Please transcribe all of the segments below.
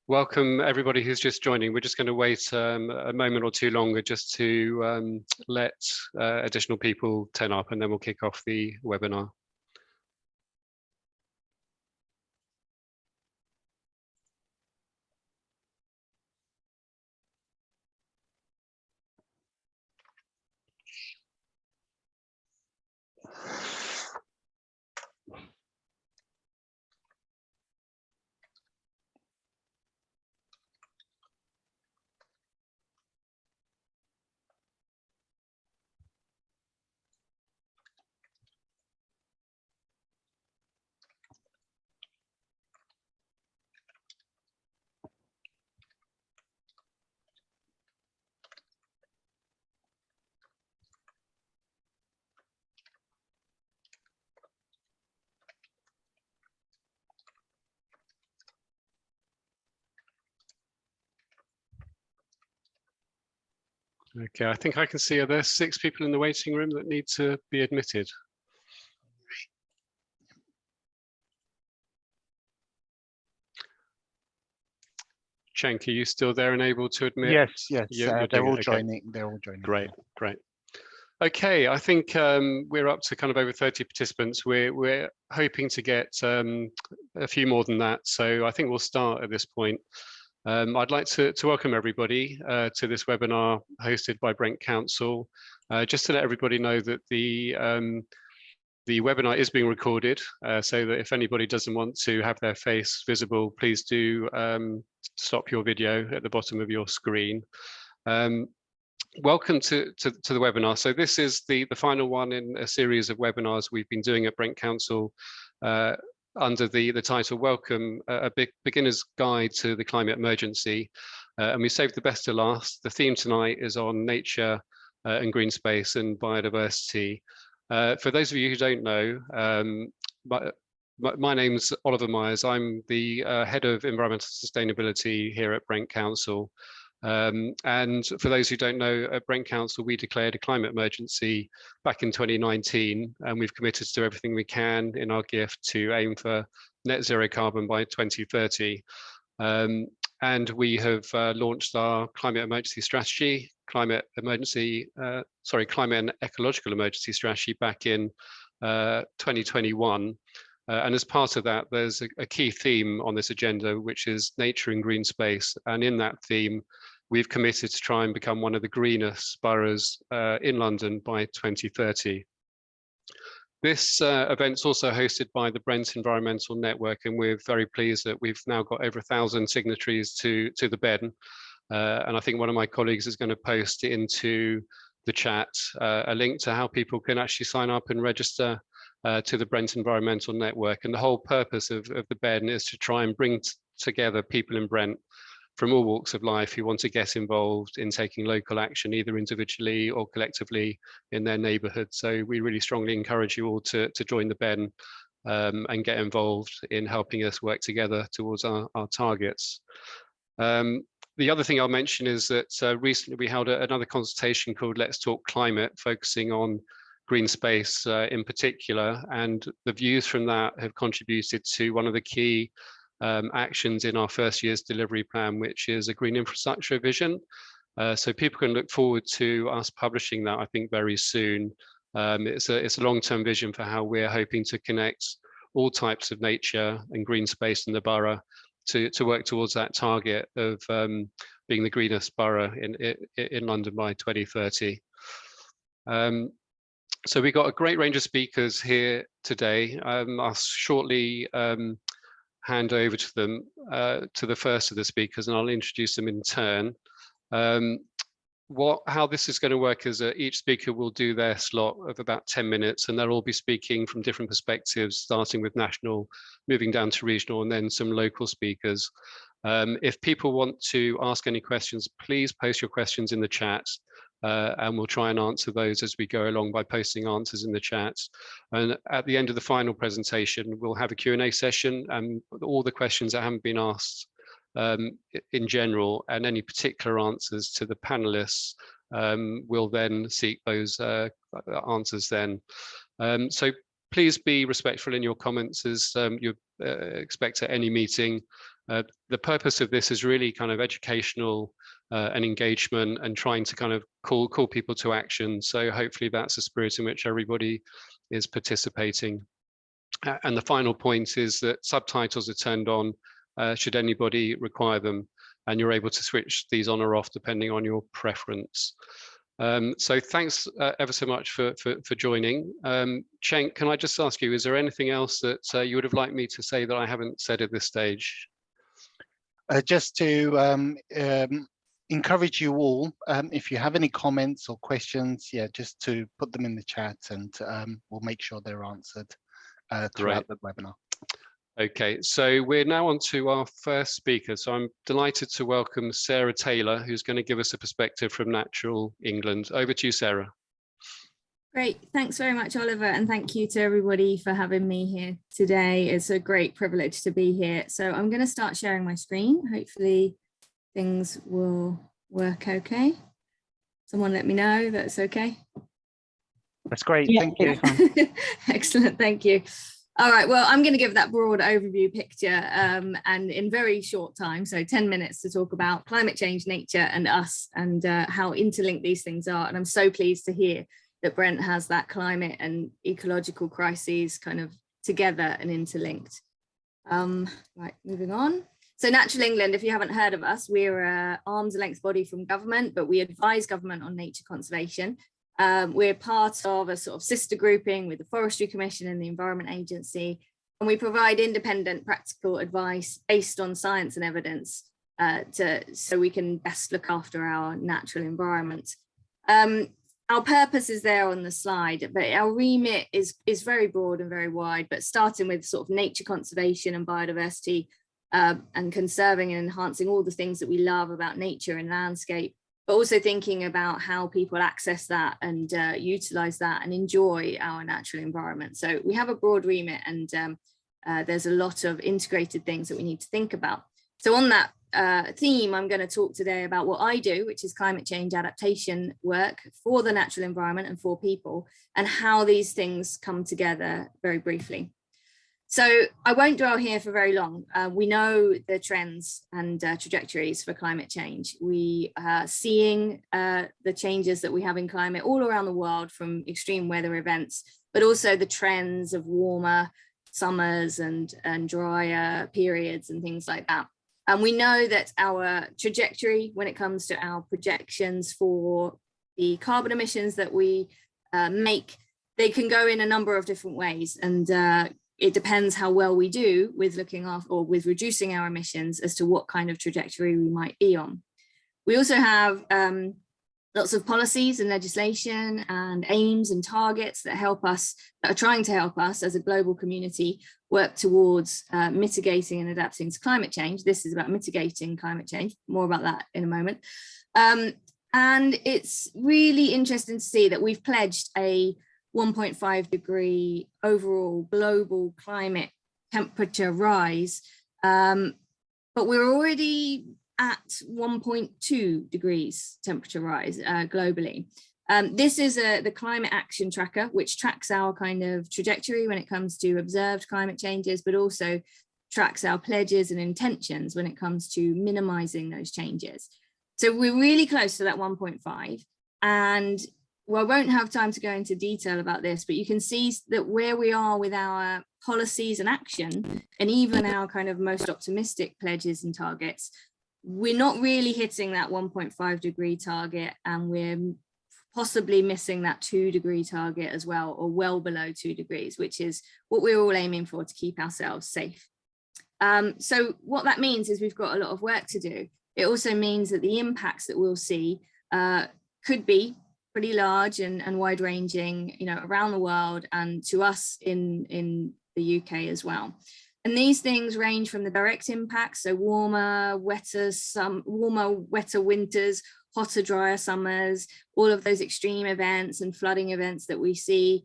Welcome everybody who's just joining. We're just going to wait a moment or two longer just to let additional people turn up, and then we'll kick off the webinar. Okay, I think I can see, are there 6 people in the waiting room that need to be admitted? Cenk, are you still there and able to admit? Yes, they're all okay. joining. They're all joining. Great, great. Okay, I think we're up to kind of over 30 participants. We're hoping to get a few more than that, so I think we'll start at this point. I'd like to welcome everybody to this webinar hosted by Brent Council. Just to let everybody know that the webinar is being recorded, so that if anybody doesn't want to have their face visible, please do stop your video at the bottom of your screen. Welcome to the webinar. So this is the final one in a series of webinars we've been doing at Brent Council under the title Welcome, a beginner's guide to the climate emergency. And we saved the best to last. The theme tonight is on nature and green space and biodiversity. For those of you who don't know, my name's Oliver Myers. I'm the head of environmental sustainability here at Brent Council. And for those who don't know, at Brent Council, we declared a climate emergency back in 2019, and we've committed to do everything we can in our gift to aim for net zero carbon by 2030. And we have launched our climate emergency strategy, climate and ecological emergency strategy back in 2021. And as part of that, there's a key theme on this agenda, which is nature and green space. And in that theme, we've committed to try and become one of the greenest boroughs in London by 2030. This event's also hosted by the Brent Environmental Network, and we're very pleased that we've now got over 1,000 signatories to the BEN. And I think one of my colleagues is going to post into the chat a link to how people can actually sign up and register to the Brent Environmental Network. And the whole purpose of the BEN is to try and bring together people in Brent from all walks of life who want to get involved in taking local action, either individually or collectively in their neighbourhood. So we really strongly encourage you all to join the BEN and get involved in helping us work together towards our targets. The other thing I'll mention is that recently we held another consultation called Let's Talk Climate, focusing on green space in particular, and the views from that have contributed to one of the key actions in our first year's delivery plan, which is a green infrastructure vision. So people can look forward to us publishing that, I think, very soon. It's a long-term vision for how we're hoping to connect all types of nature and green space in the borough to work towards that target of being the greenest borough in London by 2030. So we got a great range of speakers here today. I'll shortly hand over to them, to the first of the speakers, and I'll introduce them in turn. How this is going to work is that each speaker will do their slot of about 10 minutes, and they'll all be speaking from different perspectives, starting with national, moving down to regional, and then some local speakers. If people want to ask any questions, please post your questions in the chat. And we'll try and answer those as we go along by posting answers in the chat. And at the end of the final presentation, we'll have a Q&A session, and all the questions that haven't been asked in general and any particular answers to the panelists, we'll then seek those answers then. So please be respectful in your comments, as you expect at any meeting. The purpose of this is really kind of educational and engagement, and trying to kind of call people to action. So hopefully that's the spirit in which everybody is participating. And the final point is that subtitles are turned on should anybody require them, and you're able to switch these on or off depending on your preference. So thanks ever so much for joining. Cenk, can I just ask you, is there anything else that you would have liked me to say that I haven't said at this stage? Just to encourage you all, if you have any comments or questions, just to put them in the chat, and we'll make sure they're answered throughout the webinar. Okay, so we're now on to our first speaker. So I'm delighted to welcome Sarah Taylor, who's going to give us a perspective from Natural England. Over to you, Sarah. Great, thanks very much, Oliver, and thank you to everybody for having me here today. It's a great privilege to be here. So I'm going to start sharing my screen. Hopefully things will work okay. Someone let me know that's okay. That's great, thank you. Excellent, thank you. All right, well, I'm going to give that broad overview picture and in very short time, so 10 minutes, to talk about climate change, nature and us, and how interlinked these things are. And I'm so pleased to hear that Brent has that climate and ecological crises kind of together and interlinked. Right, moving on. So Natural England, if you haven't heard of us, we're an arm's length body from government, but we advise government on nature conservation. We're part of a sort of sister grouping with the Forestry Commission and the Environment Agency, and we provide independent practical advice based on science and evidence so we can best look after our natural environment. Our purpose is there on the slide, but our remit is very broad and very wide, but starting with sort of nature conservation and biodiversity, and conserving and enhancing all the things that we love about nature and landscape, but also thinking about how people access that and utilize that and enjoy our natural environment. So we have a broad remit, and there's a lot of integrated things that we need to think about. So on that theme, I'm going to talk today about what I do, which is climate change adaptation work for the natural environment and for people, and how these things come together very briefly. So I won't dwell here for very long. We know the trends and trajectories for climate change. We are seeing the changes that we have in climate all around the world, from extreme weather events, but also the trends of warmer summers and drier periods and things like that. And we know that our trajectory, when it comes to our projections for the carbon emissions that we make, they can go in a number of different ways. And it depends how well we do with looking after or with reducing our emissions as to what kind of trajectory we might be on. We also have lots of policies and legislation and aims and targets that help us, that are trying to help us as a global community work towards mitigating and adapting to climate change. This is about mitigating climate change, more about that in a moment. And it's really interesting to see that we've pledged a 1.5 degree overall global climate temperature rise, but we're already at 1.2 degrees temperature rise globally. This is the climate action tracker, which tracks our kind of trajectory when it comes to observed climate changes, but also tracks our pledges and intentions when it comes to minimizing those changes. So we're really close to that 1.5, and well, I won't have time to go into detail about this, but you can see that where we are with our policies and action, and even our kind of most optimistic pledges and targets, we're not really hitting that 1.5 degree target, and we're possibly missing that 2 degree target as well, or well below 2 degrees, which is what we're all aiming for to keep ourselves safe. So what that means is we've got a lot of work to do. It also means that the impacts that we'll see could be pretty large and wide-ranging, you know, around the world, and to us in the UK as well. And these things range from the direct impacts, so warmer, wetter winters, hotter, drier summers, all of those extreme events and flooding events that we see,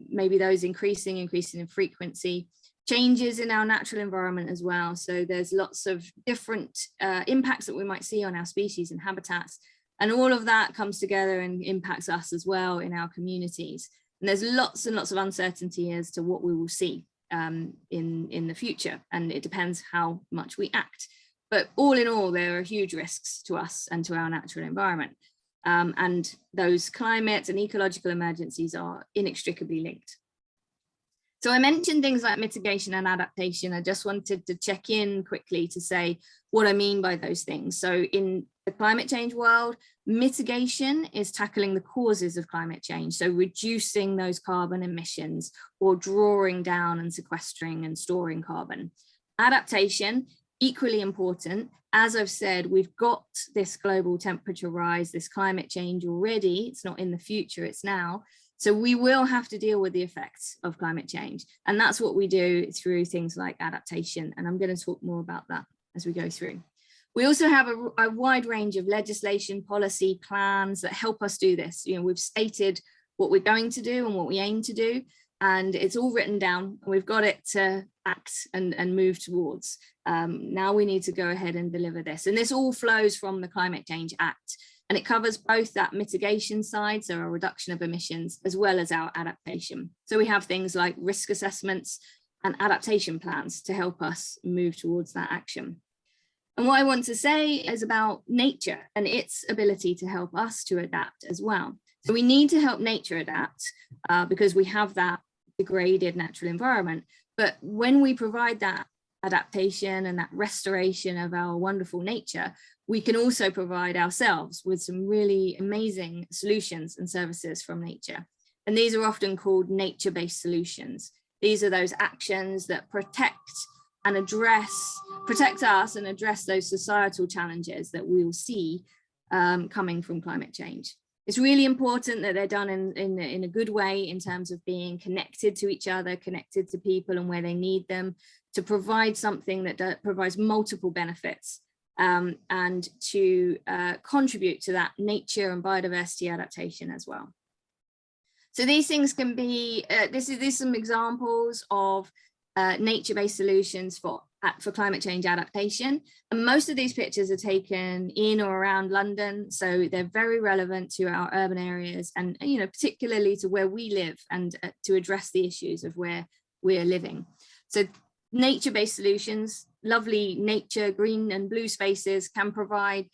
maybe those increasing in frequency, changes in our natural environment as well. So there's lots of different impacts that we might see on our species and habitats. And all of that comes together and impacts us as well in our communities. And there's lots and lots of uncertainty as to what we will see in the future, and it depends how much we act. But all in all, there are huge risks to us and to our natural environment. And those climate and ecological emergencies are inextricably linked. So I mentioned things like mitigation and adaptation. I just wanted to check in quickly to say what I mean by those things. So in the climate change world, mitigation is tackling the causes of climate change. So reducing those carbon emissions or drawing down and sequestering and storing carbon. Adaptation, equally important. As I've said, we've got this global temperature rise, this climate change already. It's not in the future, it's now. So we will have to deal with the effects of climate change. And that's what we do through things like adaptation. And I'm going to talk more about that as we go through. We also have a wide range of legislation, policy, plans that help us do this. You know, we've stated what we're going to do and what we aim to do, and it's all written down. We've got it to act and move towards. Now we need to go ahead and deliver this. And this all flows from the Climate Change Act. And it covers both that mitigation side, so our reduction of emissions, as well as our adaptation. So we have things like risk assessments and adaptation plans to help us move towards that action. And what I want to say is about nature and its ability to help us to adapt as well. So we need to help nature adapt because we have that degraded natural environment. But when we provide that adaptation and that restoration of our wonderful nature, we can also provide ourselves with some really amazing solutions and services from nature. And these are often called nature-based solutions. These are those actions that protect us and address those societal challenges that we will see coming from climate change. It's really important that they're done in a good way in terms of being connected to each other, connected to people and where they need them, to provide something that provides multiple benefits and to contribute to that nature and biodiversity adaptation as well. So these things can be, this is some examples of nature-based solutions for climate change adaptation. And most of these pictures are taken in or around London, so they're very relevant to our urban areas and, you know, particularly to where we live and to address the issues of where we're living. So nature-based solutions, lovely nature, green and blue spaces can provide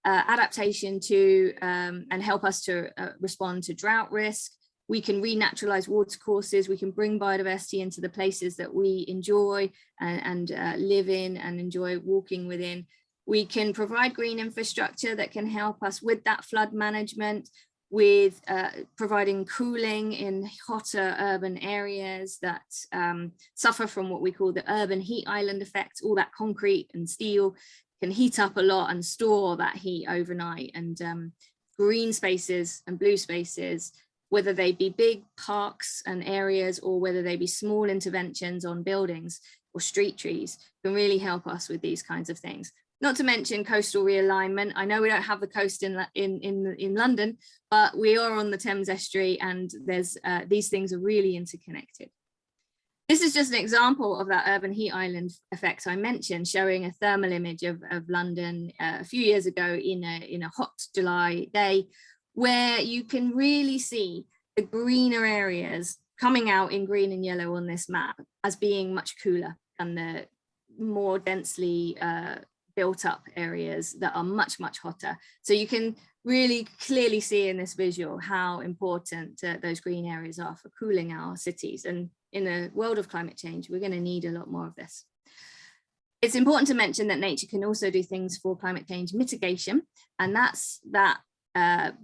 adaptation to and help us to respond to drought risk. We can renaturalize water courses. We can bring biodiversity into the places that we enjoy and live in and enjoy walking within. We can provide green infrastructure that can help us with that flood management, with providing cooling in hotter urban areas that suffer from what we call the urban heat island effect. All that concrete and steel can heat up a lot and store that heat overnight. And green spaces and blue spaces, whether they be big parks and areas or whether they be small interventions on buildings or street trees, can really help us with these kinds of things. Not to mention coastal realignment. I know we don't have the coast in London, but we are on the Thames estuary, and there's these things are really interconnected. This is just an example of that urban heat island effect I mentioned, showing a thermal image of London a few years ago in a hot July day, where you can really see the greener areas coming out in green and yellow on this map as being much cooler than the more densely built up areas that are much, much hotter. So you can really clearly see in this visual how important those green areas are for cooling our cities. And in a world of climate change, we're going to need a lot more of this. It's important to mention that nature can also do things for climate change mitigation, and that's that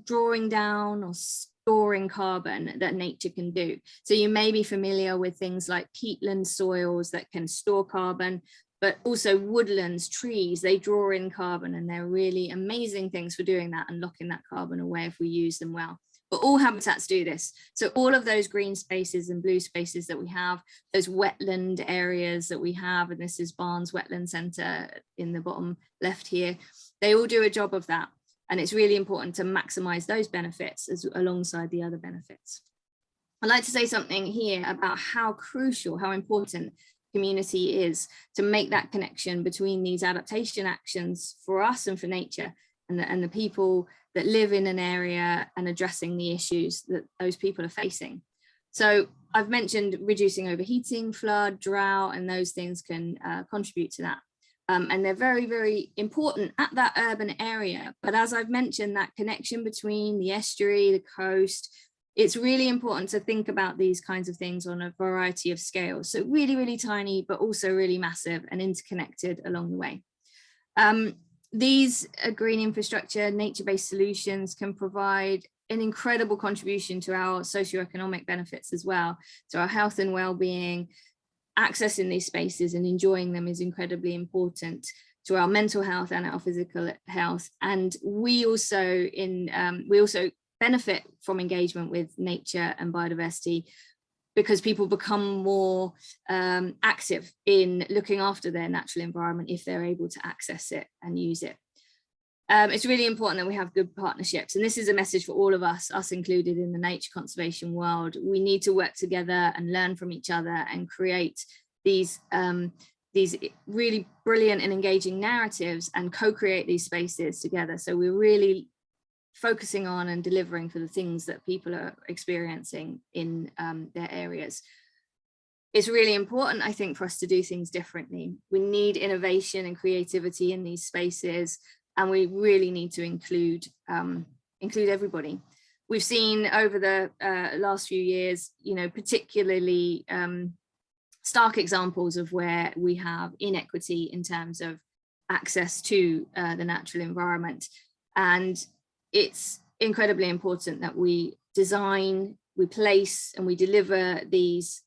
drawing down or storing carbon that nature can do. So you may be familiar with things like peatland soils that can store carbon, but also woodlands, trees, they draw in carbon, and they're really amazing things for doing that and locking that carbon away if we use them well. But all habitats do this. So all of those green spaces and blue spaces that we have, those wetland areas that we have, and this is Barnes Wetland Centre in the bottom left here, they all do a job of that. And it's really important to maximize those benefits alongside the other benefits. I'd like to say something here about how crucial, how important community is to make that connection between these adaptation actions for us and for nature and the people that live in an area and addressing the issues that those people are facing. So I've mentioned reducing overheating, flood, drought, and those things can contribute to that. And they're very, very important at that urban area. But as I've mentioned, that connection between the estuary, the coast, it's really important to think about these kinds of things on a variety of scales. So really, really tiny, but also really massive and interconnected along the way. These green infrastructure, nature-based solutions can provide an incredible contribution to our socioeconomic benefits as well. So our health and well-being, accessing these spaces and enjoying them is incredibly important to our mental health and our physical health. And we also benefit from engagement with nature and biodiversity because people become more active in looking after their natural environment if they're able to access it and use it. It's really important that we have good partnerships, and this is a message for all of us included in the nature conservation world. We need to work together and learn from each other and create these really brilliant and engaging narratives and co-create these spaces together. So we're really focusing on and delivering for the things that people are experiencing in their areas. It's really important, I think, for us to do things differently. We need innovation and creativity in these spaces, and we really need to include everybody. We've seen over the last few years, particularly stark examples of where we have inequity in terms of access to the natural environment. And it's incredibly important that we design, we place, and we deliver these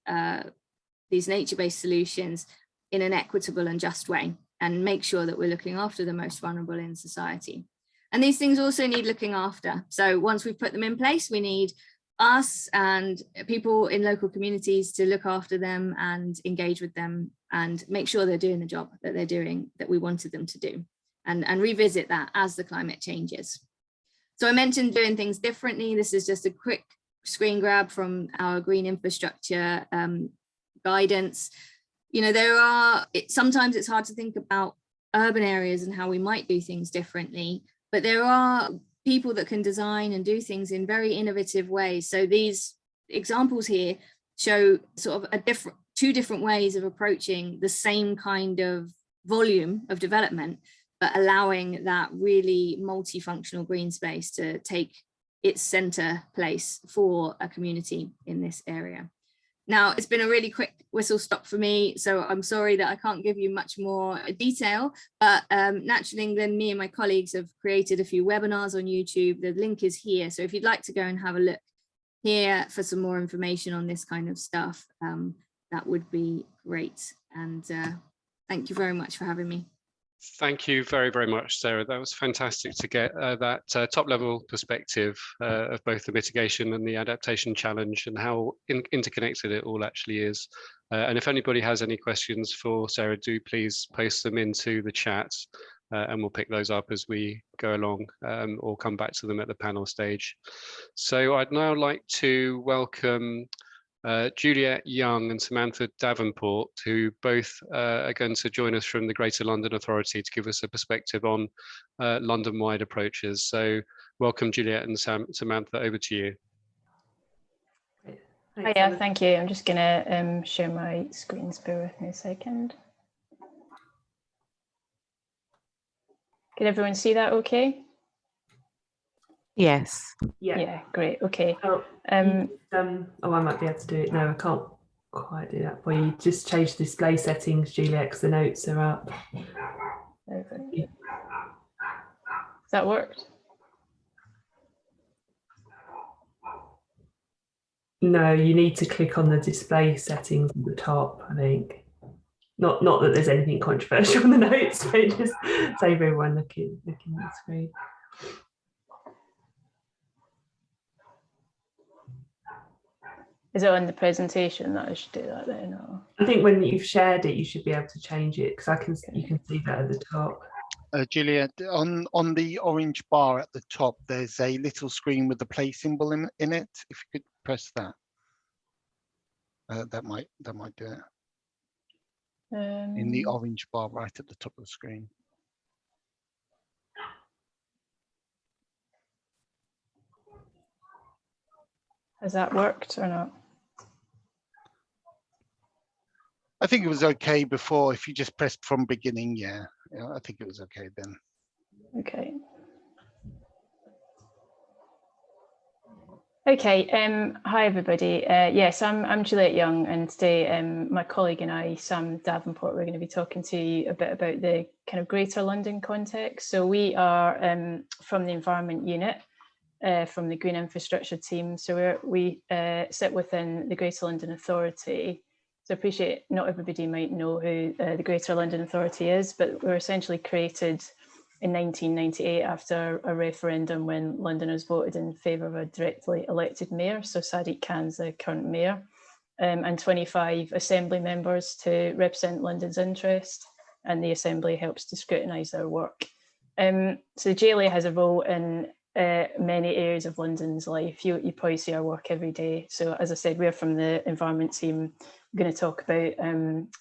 nature-based solutions in an equitable and just way, and make sure that we're looking after the most vulnerable in society. And these things also need looking after. So once we've put them in place, we need us and people in local communities to look after them and engage with them and make sure they're doing the job that they're doing, that we wanted them to do, and revisit that as the climate changes. So I mentioned doing things differently. This is just a quick screen grab from our green infrastructure guidance. Sometimes it's hard to think about urban areas and how we might do things differently, but there are people that can design and do things in very innovative ways. So these examples here show sort of two different ways of approaching the same kind of volume of development, but allowing that really multifunctional green space to take its center place for a community in this area. Now, it's been a really quick whistle stop for me, so I'm sorry that I can't give you much more detail, but Natural England, me and my colleagues have created a few webinars on YouTube. The link is here, so if you'd like to go and have a look here for some more information on this kind of stuff, that would be great. And thank you very much for having me. Thank you very, very much, Sarah. That was fantastic to get that top-level perspective of both the mitigation and the adaptation challenge and how interconnected it all actually is. And if anybody has any questions for Sarah, do please post them into the chat and we'll pick those up as we go along or come back to them at the panel stage. So I'd now like to welcome Juliet Young and Samantha Davenport, who both are going to join us from the Greater London Authority to give us a perspective on London-wide approaches. So welcome, Juliet and Samantha, over to you. Hiya, thank you. I'm just going to share my screen. Bear with me a second. Can everyone see that okay? Yes. Yeah, great. Okay. Oh, I might be able to do it. No, I can't quite do that for you. Just change the display settings, Juliet, because the notes are up. Has that worked? No, you need to click on the display settings at the top, I think. Not that there's anything controversial in the notes, but just save everyone looking at the screen. Is it on the presentation that I should do that then? Or? I think when you've shared it, you should be able to change it because you can see that at the top. Juliet, on the orange bar at the top, there's a little screen with the play symbol in it. If you could press that, that might do it. In the orange bar right at the top of the screen. Has that worked or not? I think it was okay before. If you just pressed from beginning, yeah, I think it was okay then. Okay. Okay, hi everybody. Yes, I'm Juliet Young, and today my colleague and I, Sam Davenport, we're going to be talking to you a bit about the kind of Greater London context. So we are from the Environment Unit, from the Green Infrastructure team. So we sit within the Greater London Authority. So I appreciate not everybody might know who the Greater London Authority is, but we're essentially created in 1998 after a referendum when Londoners voted in favour of a directly elected mayor. So Sadiq Khan's the current mayor, and 25 assembly members to represent London's interest, and the assembly helps to scrutinise their work. So the GLA has a role in many areas of London's life. You probably see our work every day. So as I said, we're from the environment team. We're going to talk about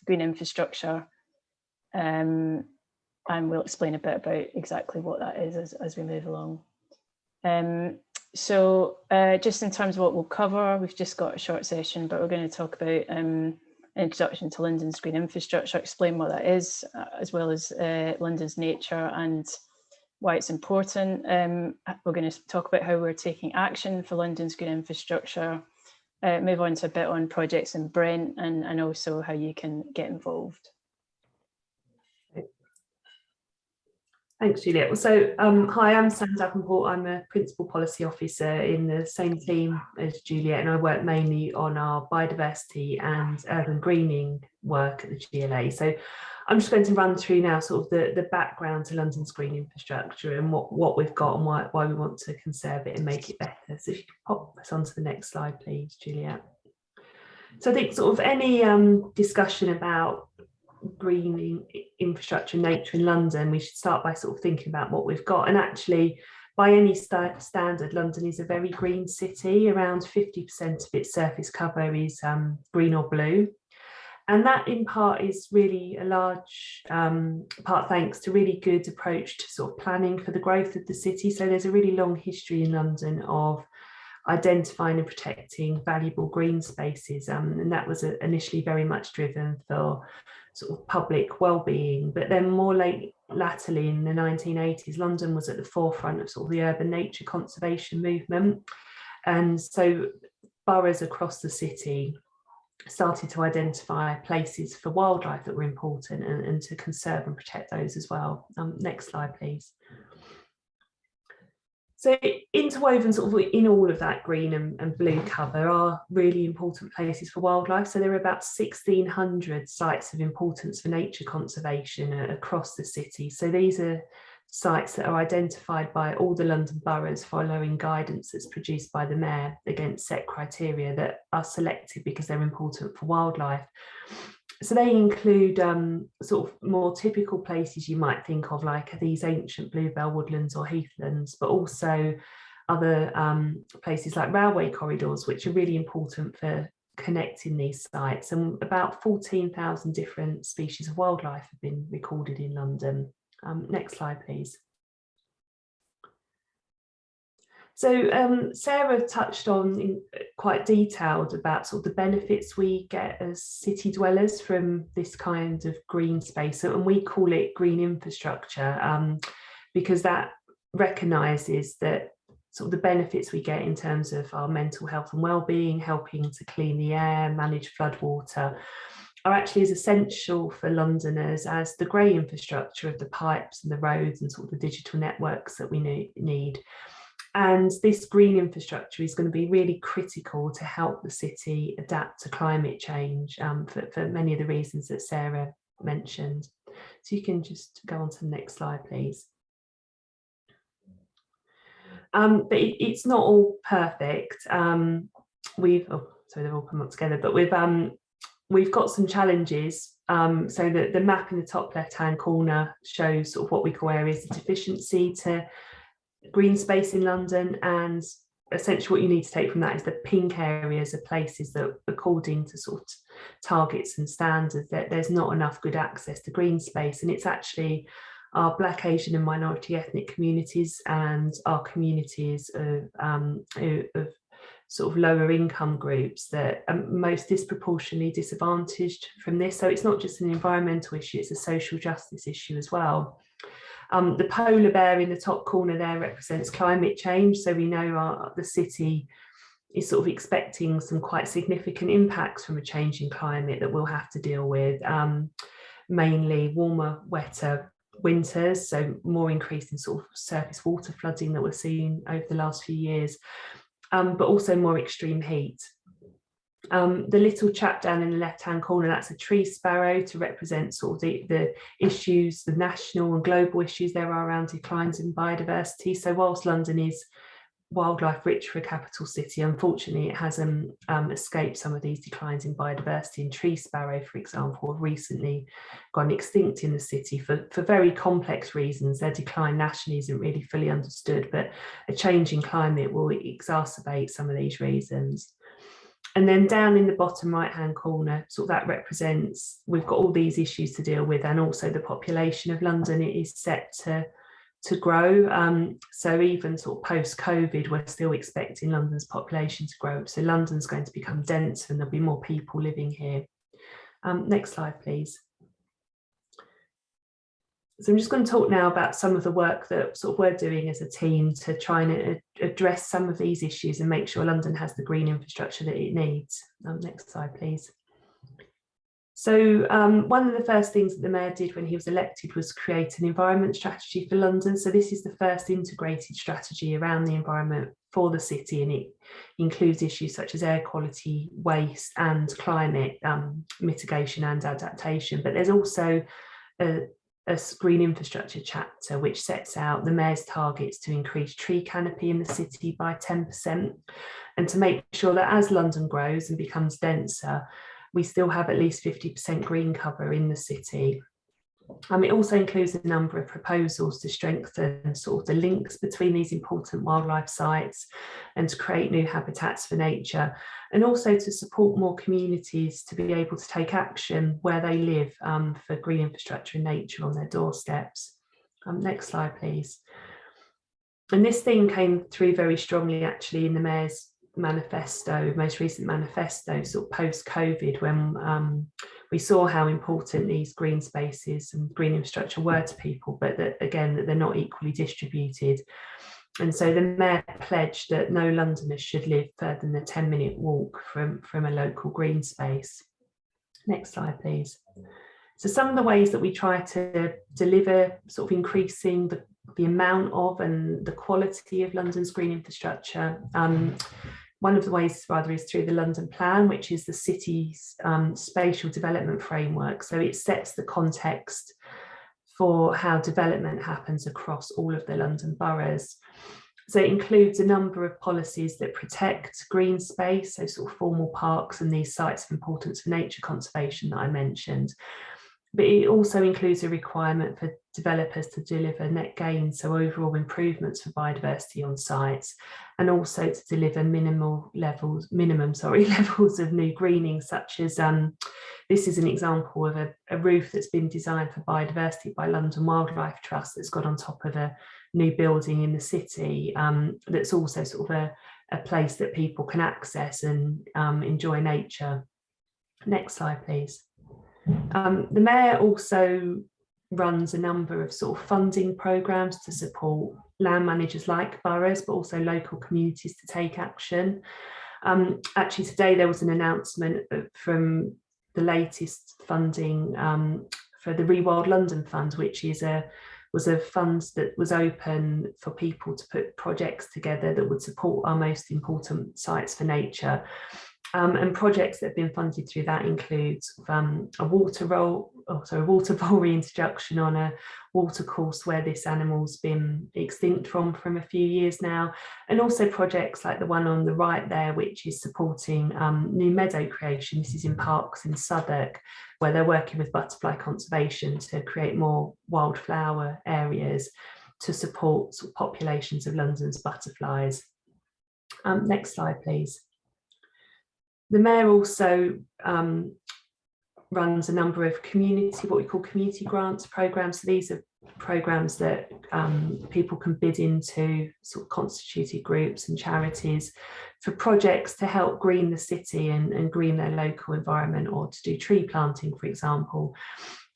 green infrastructure, and we'll explain a bit about exactly what that is as we move along. So just in terms of what we'll cover, we've just got a short session, but we're going to talk about an introduction to London's green infrastructure, explain what that is, as well as London's nature and why it's important. We're going to talk about how we're taking action for London's green infrastructure, move on to a bit on projects in Brent, and also how you can get involved. Thanks, Juliet. Well, so hi, I'm Sam Davenport. I'm a Principal Policy Officer in the same team as Juliet, and I work mainly on our biodiversity and urban greening work at the GLA. So I'm just going to run through now sort of the background to London's green infrastructure and what we've got and why we want to conserve it and make it better. So if you could pop us onto the next slide, please, Juliet. So I think sort of any discussion about green infrastructure and nature in London, we should start by sort of thinking about what we've got. And actually, by any standard, London is a very green city. Around 50% of its surface cover is green or blue. And that in part is really a large part thanks to really good approach to sort of planning for the growth of the city. So there's a really long history in London of identifying and protecting valuable green spaces, and that was initially very much driven for sort of public well-being. But then more latterly in the 1980s, London was at the forefront of sort of the urban nature conservation movement, and so boroughs across the city started to identify places for wildlife that were important and to conserve and protect those as well. Next slide, please. So interwoven sort of in all of that green and blue cover are really important places for wildlife. So there are about 1,600 sites of importance for nature conservation across the city. So these are sites that are identified by all the London boroughs following guidance that's produced by the mayor against set criteria that are selected because they're important for wildlife. So they include sort of more typical places you might think of, like these ancient bluebell woodlands or heathlands, but also other places like railway corridors, which are really important for connecting these sites. And about 14,000 different species of wildlife have been recorded in London. Next slide, please. So Sarah touched on in quite detailed about sort of the benefits we get as city dwellers from this kind of green space, and we call it green infrastructure because that recognises that sort of the benefits we get in terms of our mental health and well-being, helping to clean the air, manage floodwater, are actually as essential for Londoners as the grey infrastructure of the pipes and the roads and sort of the digital networks that we need. And this green infrastructure is going to be really critical to help the city adapt to climate change for many of the reasons that Sarah mentioned. So you can just go on to the next slide, please. But it's not all perfect. Sorry, they've all come up together, but we've got some challenges. So the map in the top left-hand corner shows sort of what we call areas of deficiency to green space in London, and essentially what you need to take from that is the pink areas are places that, according to sort of targets and standards, that there's not enough good access to green space. And it's actually our Black, Asian and minority ethnic communities and our communities of sort of lower income groups that are most disproportionately disadvantaged from this. So it's not just an environmental issue, it's a social justice issue as well. The polar bear in the top corner there represents climate change. So we know the city is sort of expecting some quite significant impacts from a changing climate that we'll have to deal with, mainly warmer, wetter winters, so more increase in sort of surface water flooding that we're seeing over the last few years, but also more extreme heat. The little chap down in the left-hand corner, that's a tree sparrow to represent sort of the issues, the national and global issues there are around declines in biodiversity. So whilst London is wildlife rich for a capital city, unfortunately it hasn't escaped some of these declines in biodiversity. And tree sparrow, for example, have recently gone extinct in the city for very complex reasons. Their decline nationally isn't really fully understood, but a changing climate will exacerbate some of these reasons. And then down in the bottom right hand corner, sort of that represents, we've got all these issues to deal with, and also the population of London is set to grow. So even sort of post-COVID, we're still expecting London's population to grow. So London's going to become denser and there'll be more people living here. Next slide, please. So I'm just going to talk now about some of the work that sort of we're doing as a team to try and address some of these issues and make sure London has the green infrastructure that it needs. Next slide, please. So one of the first things that the Mayor did when he was elected was create an environment strategy for London. So this is the first integrated strategy around the environment for the city, and it includes issues such as air quality, waste and climate mitigation and adaptation. But there's also a green infrastructure chapter which sets out the Mayor's targets to increase tree canopy in the city by 10%, and to make sure that as London grows and becomes denser, we still have at least 50% green cover in the city. It also includes a number of proposals to strengthen sort of the links between these important wildlife sites and to create new habitats for nature, and also to support more communities to be able to take action where they live for green infrastructure and nature on their doorsteps. Next slide, please. And this theme came through very strongly actually in the Mayor's manifesto, most recent manifesto, sort of post-COVID, when we saw how important these green spaces and green infrastructure were to people, but that again that they're not equally distributed. And so the Mayor pledged that no Londoner should live further than a 10-minute walk from a local green space. Next slide, please. So some of the ways that we try to deliver sort of increasing the amount of and the quality of London's green infrastructure. One of the ways rather is through the London Plan, which is the city's spatial development framework. So it sets the context for how development happens across all of the London boroughs. So it includes a number of policies that protect green space, so sort of formal parks and these sites of importance for nature conservation that I mentioned. But it also includes a requirement for developers to deliver net gain, so overall improvements for biodiversity on sites, and also to deliver minimum levels of new greening, such as this is an example of a roof that's been designed for biodiversity by London Wildlife Trust that's got on top of a new building in the city, that's also sort of a place that people can access and enjoy nature. Next slide, please. The Mayor also runs a number of sort of funding programmes to support land managers like boroughs, but also local communities to take action. Actually, today there was an announcement from the latest funding for the Rewild London Fund, which was a fund that was open for people to put projects together that would support our most important sites for nature. And projects that have been funded through that includes a water bowl reintroduction on a watercourse where this animal's been extinct from a few years now, and also projects like the one on the right there, which is supporting new meadow creation. This is in parks in Southwark, where they're working with butterfly conservation to create more wildflower areas to support sort of populations of London's butterflies. Next slide, please. The Mayor also runs a number of what we call community grants programmes. So these are programs that people can bid into, sort of constituted groups and charities, for projects to help green the city and green their local environment, or to do tree planting, for example.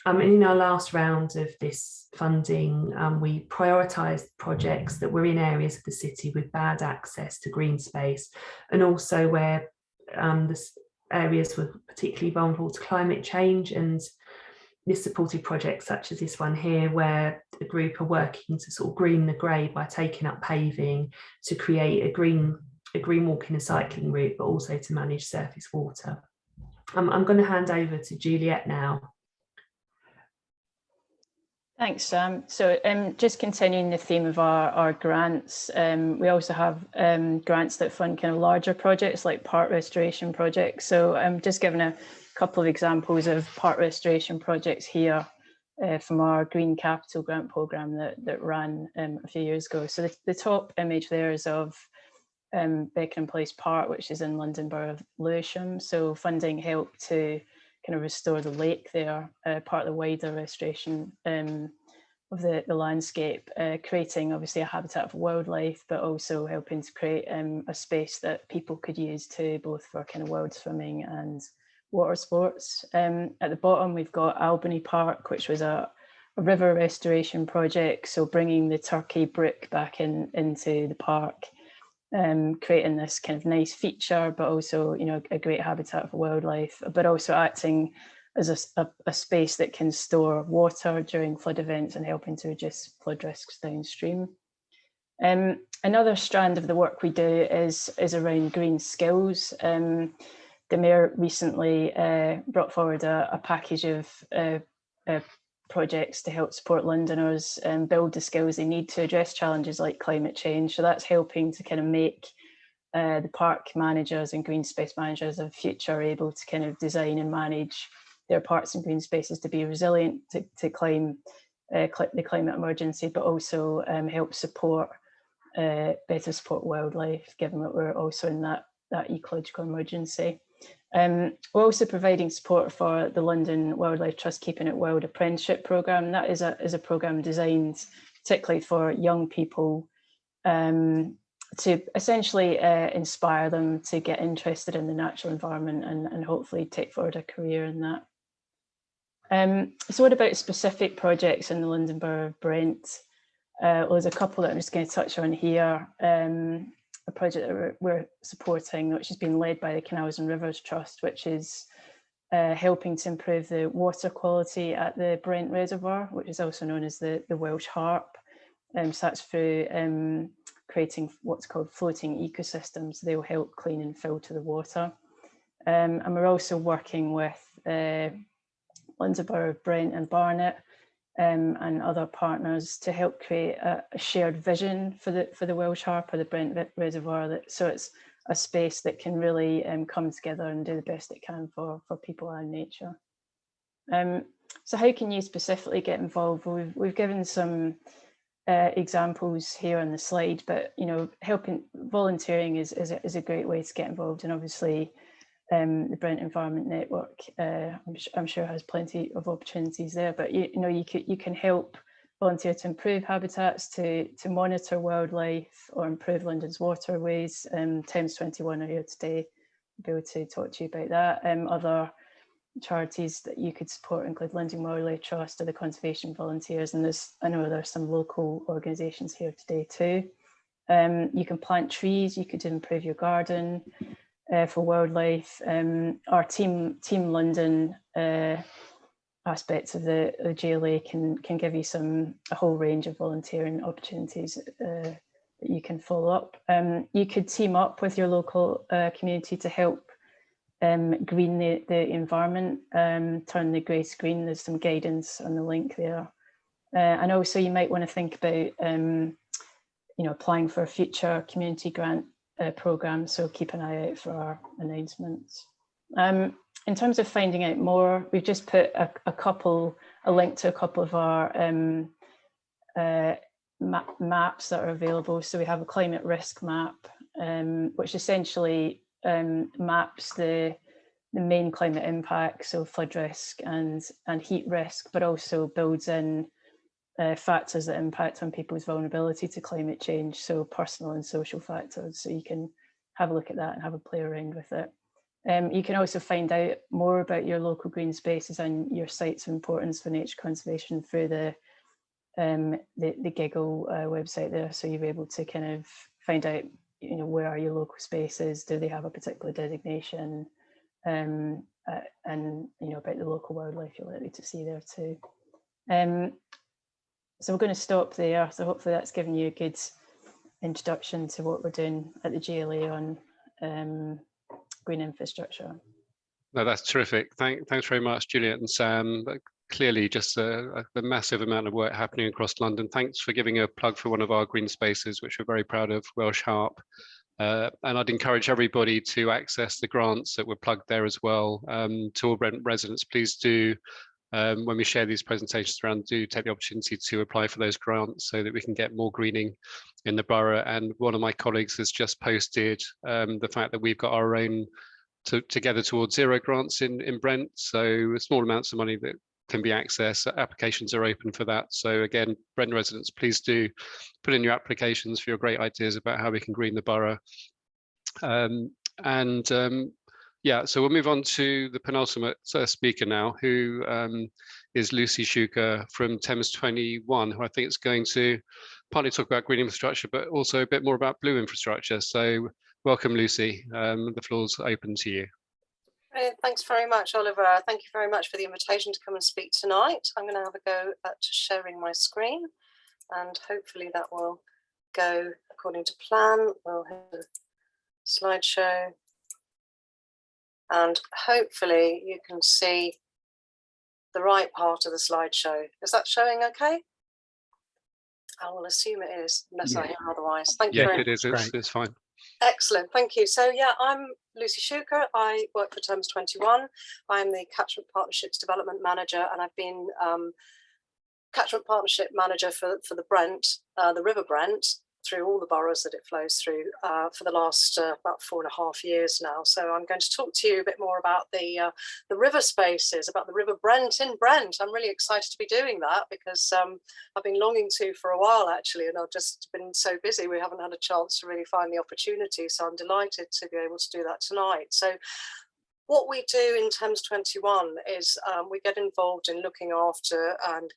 And in our last round of this funding, we prioritised projects that were in areas of the city with bad access to green space, and also where the areas were particularly vulnerable to climate change. And this supported projects such as this one here, where the group are working to sort of green the grey by taking up paving to create a green walking and cycling route, but also to manage surface water. I'm going to hand over to Juliet now. Thanks, Sam. So just continuing the theme of our grants, we also have grants that fund kind of larger projects like park restoration projects. So I'm just giving a couple of examples of park restoration projects here from our Green Capital grant programme that ran a few years ago. So the top image there is of Beckenham Place Park, which is in London Borough of Lewisham. So funding helped to kind of restore the lake there, part of the wider restoration of the landscape, creating obviously a habitat for wildlife, but also helping to create a space that people could use to both for kind of wild swimming and water sports. At the bottom, we've got Albany Park, which was a river restoration project. So bringing the Turkey brook back into the park, creating this kind of nice feature, but also, you know, a great habitat for wildlife, but also acting as a space that can store water during flood events and helping to reduce flood risks downstream. Another strand of the work we do is around green skills. The Mayor recently brought forward a package of projects to help support Londoners build the skills they need to address challenges like climate change. So that's helping to kind of make the park managers and green space managers of future able to kind of design and manage their parks and green spaces to be resilient to the climate emergency, but also help support better support wildlife, given that we're also in that ecological emergency. We're also providing support for the London Wildlife Trust Keeping It Wild apprenticeship programme. That is a programme designed particularly for young people to essentially inspire them to get interested in the natural environment and hopefully take forward a career in that. So what about specific projects in the London Borough of Brent? Well, there's a couple that I'm just going to touch on here. A project that we're supporting, which has been led by the Canals and Rivers Trust, which is helping to improve the water quality at the Brent Reservoir, which is also known as the Welsh Harp. So that's through creating what's called floating ecosystems. They'll help clean and filter the water. And we're also working with London Borough of Brent and Barnet and other partners to help create a shared vision for the Welsh Harp or the Brent Reservoir. So it's a space that can really come together and do the best it can for people and nature. So how can you specifically get involved? We've given some examples here on the slide, but you know, volunteering is a great way to get involved, and obviously the Brent Environmental Network, I'm sure has plenty of opportunities there. But you can help volunteer to improve habitats, to monitor wildlife, or improve London's waterways. Thames 21 are here today to be able to talk to you about that. Other charities that you could support include London Wildlife Trust or the Conservation Volunteers, and I know there's some local organisations here today too. You can plant trees, you could improve your garden. For wildlife, our Team London aspects of the GLA can give you a whole range of volunteering opportunities that you can follow up. You could team up with your local community to help green the environment, turn the grey to green. There's some guidance on the link there. And also you might want to think about applying for a future community grant programme, so keep an eye out for our announcements. In terms of finding out more, we've just put a link to a couple of our maps that are available. So we have a climate risk map, which essentially maps the main climate impacts, so flood risk and heat risk, but also builds in factors that impact on people's vulnerability to climate change, so personal and social factors. So you can have a look at that and have a play around with it. You can also find out more about your local green spaces and your sites of importance for nature conservation through the Giggle website there. So you'll be able to kind of find out, where are your local spaces? Do they have a particular designation? And about the local wildlife you're likely to see there too. So we're going to stop there. So hopefully that's given you a good introduction to what we're doing at the GLA on green infrastructure. No, that's terrific. Thanks very much, Juliet and Sam. Clearly just a massive amount of work happening across London. Thanks for giving a plug for one of our green spaces, which we're very proud of, Welsh Harp. And I'd encourage everybody to access the grants that were plugged there as well. To all Brent residents, please do, when we share these presentations around, do take the opportunity to apply for those grants so that we can get more greening in the borough. And one of my colleagues has just posted the fact that we've got our own Together Towards Zero grants in Brent. So small amounts of money that can be accessed. Applications are open for that. So again, Brent residents, please do put in your applications for your great ideas about how we can green the borough. Yeah, so we'll move on to the penultimate speaker now, who is Lucy Shuker from Thames 21, who I think is going to partly talk about green infrastructure, but also a bit more about blue infrastructure. So welcome, Lucy. The floor's open to you. Thanks very much, Oliver. Thank you very much for the invitation to come and speak tonight. I'm going to have a go at sharing my screen, and hopefully that will go according to plan. We'll hit the slideshow, and hopefully you can see the right part of the slideshow. Is that showing okay? I will assume it is, unless I hear otherwise. Thank you very much. Yes, it is. It's fine. Excellent, thank you. So yeah, I'm Lucy Shuker. I work for Thames 21. I'm the Catchment Partnerships Development Manager, and I've been Catchment Partnership Manager for the Brent, the River Brent, through all the boroughs that it flows through for the last about 4.5 years now. So I'm going to talk to you a bit more about the river spaces, about the River Brent in Brent. I'm really excited to be doing that because I've been longing to for a while actually, and I've just been so busy we haven't had a chance to really find the opportunity. So I'm delighted to be able to do that tonight. So what we do in Thames 21 is we get involved in looking after and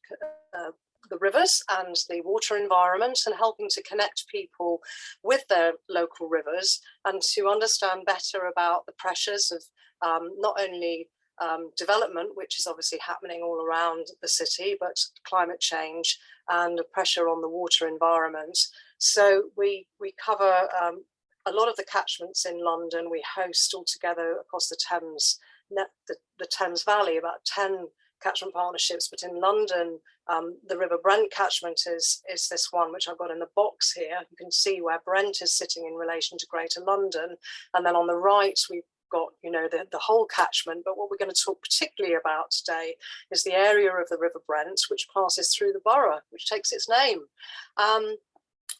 the rivers and the water environment, and helping to connect people with their local rivers and to understand better about the pressures of not only development, which is obviously happening all around the city, but climate change and the pressure on the water environment. So we cover a lot of the catchments in London. We host altogether across the Thames, the Thames Valley, about 10 catchment partnerships, but in London, the River Brent catchment is this one, which I've got in the box here. You can see where Brent is sitting in relation to Greater London. And then on the right, we've got, the whole catchment. But what we're going to talk particularly about today is the area of the River Brent, which passes through the borough, which takes its name. I'm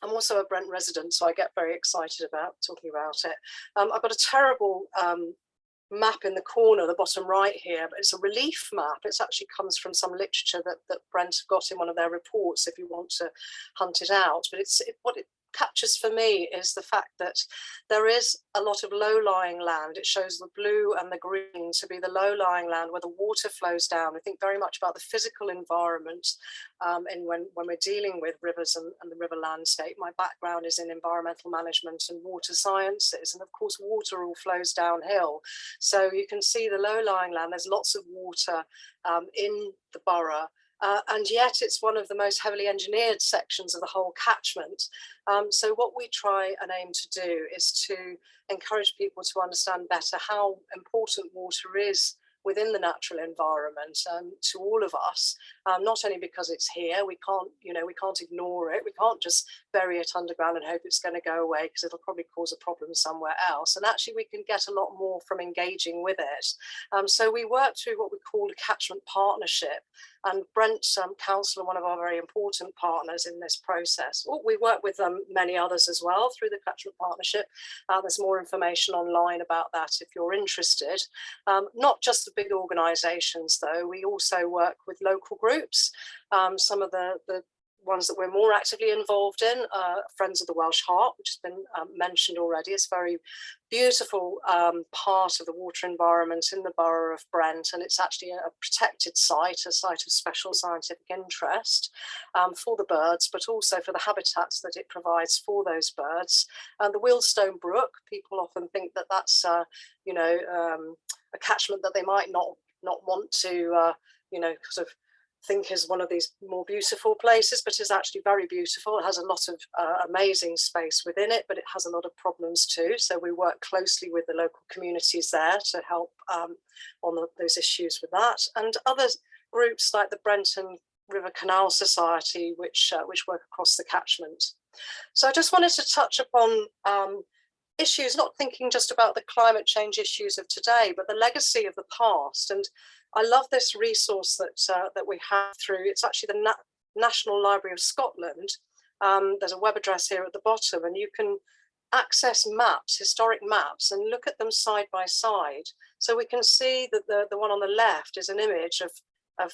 also a Brent resident, so I get very excited about talking about it. I've got a terrible map in the corner, the bottom right here, but it's a relief map. It actually comes from some literature that Brent got in one of their reports if you want to hunt it out. But what it captures for me is the fact that there is a lot of low-lying land. It shows the blue and the green to be the low-lying land where the water flows down. I think very much about the physical environment and when we're dealing with rivers and the river landscape. My background is in environmental management and water sciences, and of course water all flows downhill. So you can see the low-lying land, there's lots of water in the borough. And yet it's one of the most heavily engineered sections of the whole catchment. So what we try and aim to do is to encourage people to understand better how important water is within the natural environment to all of us, not only because it's here, we can't ignore it, we can't just bury it underground and hope it's going to go away because it'll probably cause a problem somewhere else. And actually we can get a lot more from engaging with it. So we work through what we call a catchment partnership, and Brent Council are one of our very important partners in this process. We work with many others as well through the catchment partnership. There's more information online about that if you're interested. Not just the big organisations though, we also work with local groups. Some of the ones that we're more actively involved in, Friends of the Welsh Harp, which has been mentioned already. It's a very beautiful part of the water environment in the borough of Brent, and it's actually a protected site, a site of special scientific interest for the birds, but also for the habitats that it provides for those birds. And the Wheelstone Brook, people often think that that's a catchment that they might not want to sort of think is one of these more beautiful places, but is actually very beautiful. It has a lot of amazing space within it, but it has a lot of problems too. So we work closely with the local communities there to help on those issues with that. And other groups like the Brent and River Canal Society, which work across the catchment. So I just wanted to touch upon issues, not thinking just about the climate change issues of today, but the legacy of the past. And I love this resource that we have through, it's actually the National Library of Scotland. There's a web address here at the bottom, and you can access maps, historic maps, and look at them side by side. So we can see that the one on the left is an image of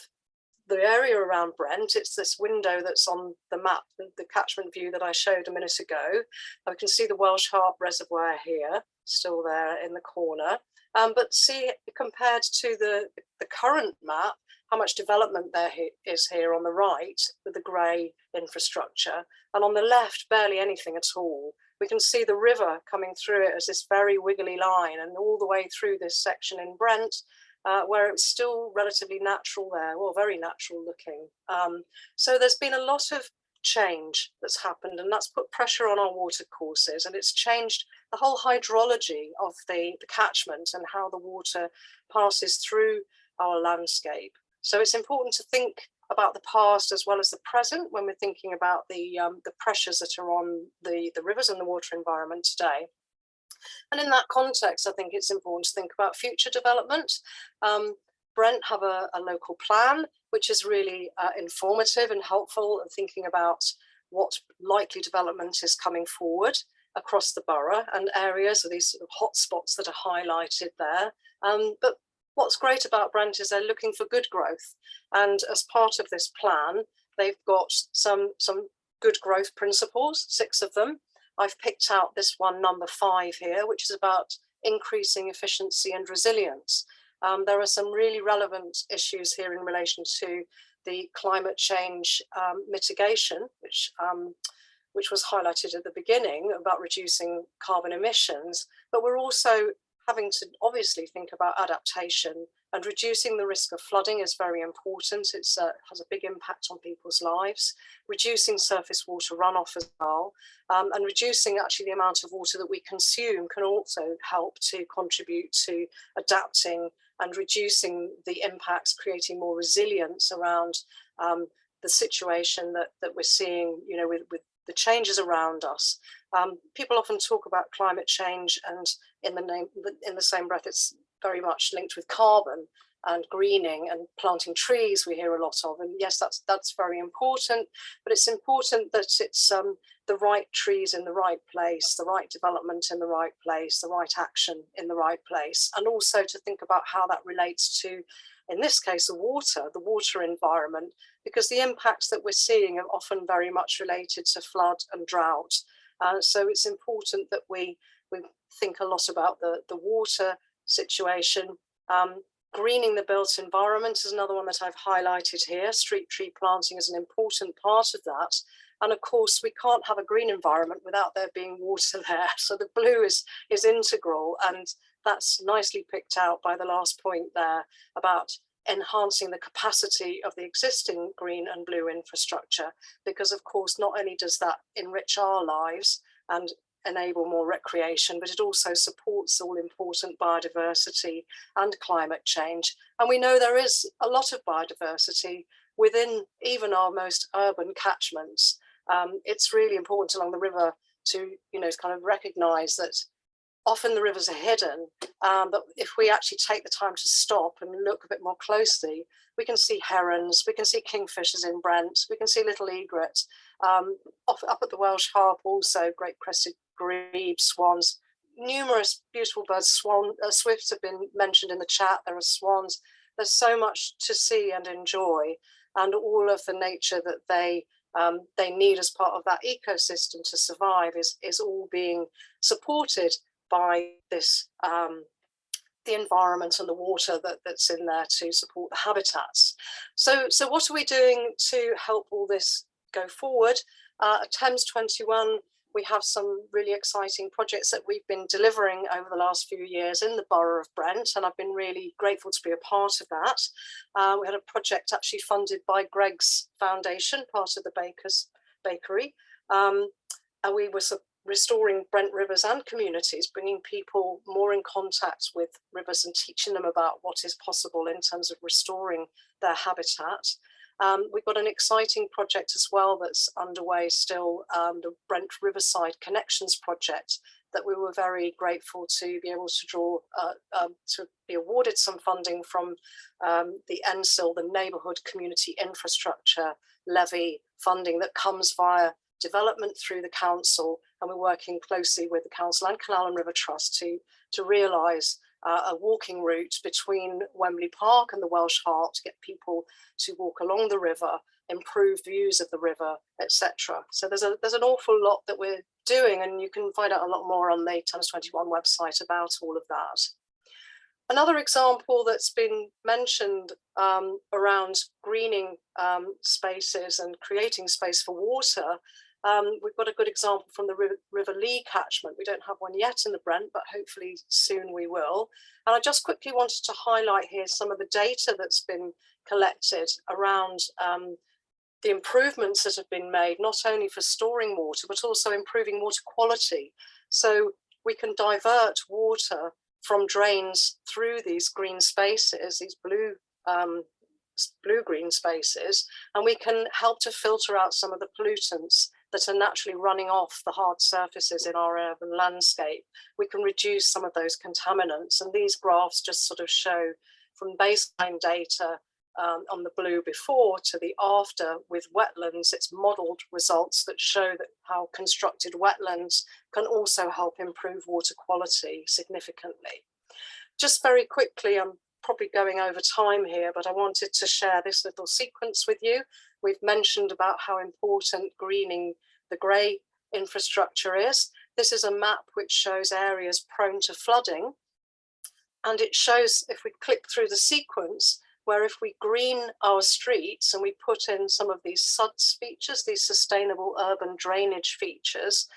the area around Brent. It's this window that's on the map, the catchment view that I showed a minute ago. I can see the Welsh Harp Reservoir here, still there in the corner. But see, compared to the current map, how much development there is here on the right with the grey infrastructure, and on the left, barely anything at all. We can see the river coming through it as this very wiggly line, and all the way through this section in Brent, where it's still relatively natural there, well, very natural looking. So there's been a lot of change that's happened, and that's put pressure on our water courses, and it's changed the whole hydrology of the catchment and how the water passes through our landscape. So it's important to think about the past as well as the present when we're thinking about the pressures that are on the rivers and the water environment today. And in that context, I think it's important to think about future development. Brent have a local plan, which is really informative and helpful in thinking about what likely development is coming forward across the borough, and areas of these sort of hotspots that are highlighted there. But what's great about Brent is they're looking for good growth. And as part of this plan, they've got some good growth principles, 6 of them. I've picked out this one, number 5 here, which is about increasing efficiency and resilience. There are some really relevant issues here in relation to the climate change mitigation, which was highlighted at the beginning about reducing carbon emissions, but we're also having to obviously think about adaptation, and reducing the risk of flooding is very important. It has a big impact on people's lives. Reducing surface water runoff as well, and reducing actually the amount of water that we consume can also help to contribute to adapting and reducing the impacts, creating more resilience around the situation that we're seeing, with the changes around us. People often talk about climate change, and in the same breath, it's very much linked with carbon and greening and planting trees. We hear a lot of, and yes, that's very important. But it's important that it's the right trees in the right place, the right development in the right place, the right action in the right place, and also to think about how that relates to, in this case, the water environment, because the impacts that we're seeing are often very much related to flood and drought. So it's important that we think a lot about the water situation. Greening the built environment is another one that I've highlighted here. Street tree planting is an important part of that. And of course, we can't have a green environment without there being water there. So the blue is integral, and that's nicely picked out by the last point there about enhancing the capacity of the existing green and blue infrastructure, because of course, not only does that enrich our lives and enable more recreation, but it also supports all important biodiversity and climate change. And we know there is a lot of biodiversity within even our most urban catchments. it's really important along the river to, kind of recognise that often the rivers are hidden, but if we actually take the time to stop and look a bit more closely, we can see herons, we can see kingfishers in Brent, we can see little egret, up at the Welsh Harp also, great crested grebe, swans, numerous beautiful birds, swifts have been mentioned in the chat, there are swans. There's so much to see and enjoy, and all of the nature that they need as part of that ecosystem to survive is all being supported by this, the environment and the water that's in there to support the habitats. So what are we doing to help all this go forward? At Thames 21, we have some really exciting projects that we've been delivering over the last few years in the borough of Brent, and I've been really grateful to be a part of that. We had a project actually funded by Greg's Foundation, part of the Bakery, and we were restoring Brent rivers and communities, bringing people more in contact with rivers and teaching them about what is possible in terms of restoring their habitat. We've got an exciting project as well that's underway still, the Brent Riverside Connections project, that we were very grateful to be able to draw, to be awarded some funding from the NSIL, the Neighbourhood Community Infrastructure Levy funding that comes via development through the council, and we're working closely with the council and Canal and River Trust to realise a walking route between Wembley Park and the Welsh Harp to get people to walk along the river, improve views of the river, etc. So there's an awful lot that we're doing, and you can find out a lot more on the Thames 21 website about all of that. Another example that's been mentioned around greening spaces and creating space for water, we've got a good example from the River Lee catchment. We don't have one yet in the Brent, but hopefully soon we will. And I just quickly wanted to highlight here some of the data that's been collected around the improvements that have been made, not only for storing water, but also improving water quality. So we can divert water from drains through these green spaces, these blue-green spaces, and we can help to filter out some of the pollutants that are naturally running off the hard surfaces in our urban landscape. We can reduce some of those contaminants, and these graphs just sort of show from baseline data on the blue before to the after with wetlands. It's modelled results that show that how constructed wetlands can also help improve water quality significantly. Just very quickly, I'm probably going over time here, but I wanted to share this little sequence with you. We've mentioned about how important greening the grey infrastructure is. This is a map which shows areas prone to flooding. And it shows, if we click through the sequence, where if we green our streets and we put in some of these SUDS features, these sustainable urban drainage features,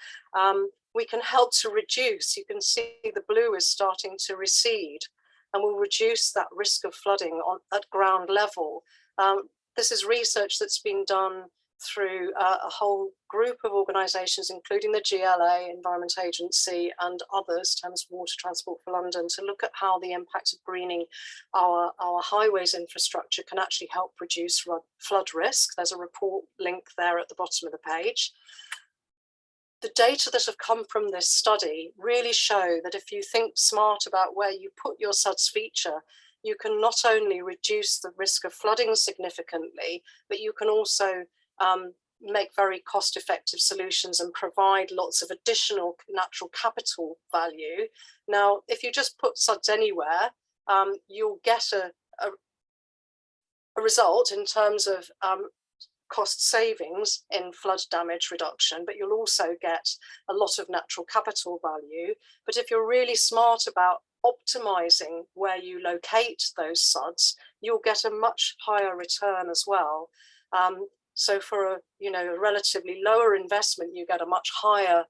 we can help to reduce. You can see the blue is starting to recede, and will reduce that risk of flooding at ground level. This is research that's been done through a whole group of organisations, including the GLA, Environment Agency, and others, Thames Water Transport for London, to look at how the impact of greening our highways infrastructure can actually help reduce flood risk. There's a report link there at the bottom of the page. The data that have come from this study really show that if you think smart about where you put your SUDS feature, you can not only reduce the risk of flooding significantly, but you can also make very cost-effective solutions and provide lots of additional natural capital value. Now, if you just put SUDS anywhere, you'll get a result in terms of cost savings in flood damage reduction, but you'll also get a lot of natural capital value. But if you're really smart about optimizing where you locate those SUDS, you'll get a much higher return as well. So for a relatively lower investment, you get a much higher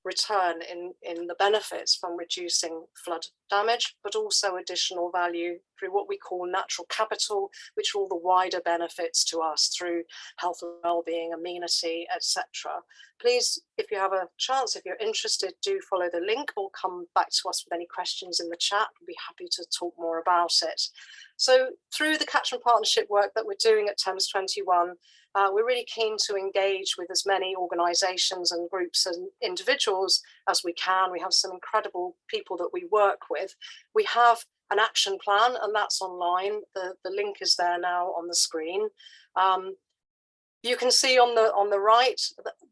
return in the benefits from reducing flood damage, but also additional value through what we call natural capital, which are all the wider benefits to us through health and well-being, amenity, etc. Please, if you have a chance, if you're interested, do follow the link or come back to us with any questions in the chat. We'll be happy to talk more about it. So through the catchment partnership work that we're doing at Thames 21, We're really keen to engage with as many organisations and groups and individuals as we can. We have some incredible people that we work with. We have an action plan, and that's online. The link is there now on the screen. You can see on the right,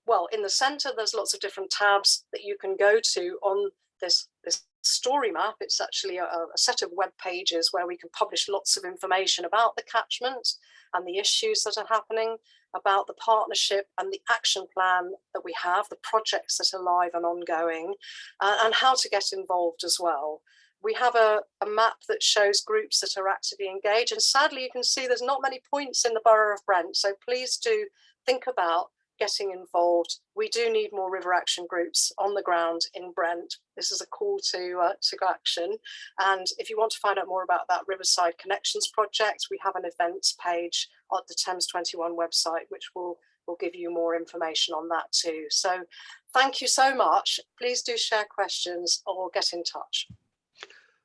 well, in the centre, there's lots of different tabs that you can go to on this story map. It's actually a set of web pages where we can publish lots of information about the catchment and the issues that are happening, about the partnership and the action plan that we have, the projects that are live and ongoing, and how to get involved as well. We have a map that shows groups that are actively engaged, and sadly you can see there's not many points in the Borough of Brent, so please do think about getting involved. We do need more river action groups on the ground in Brent. This is a call to action, and if you want to find out more about that Riverside Connections project, we have an events page on the Thames 21 website which will give you more information on that too. So thank you so much. Please do share questions or get in touch.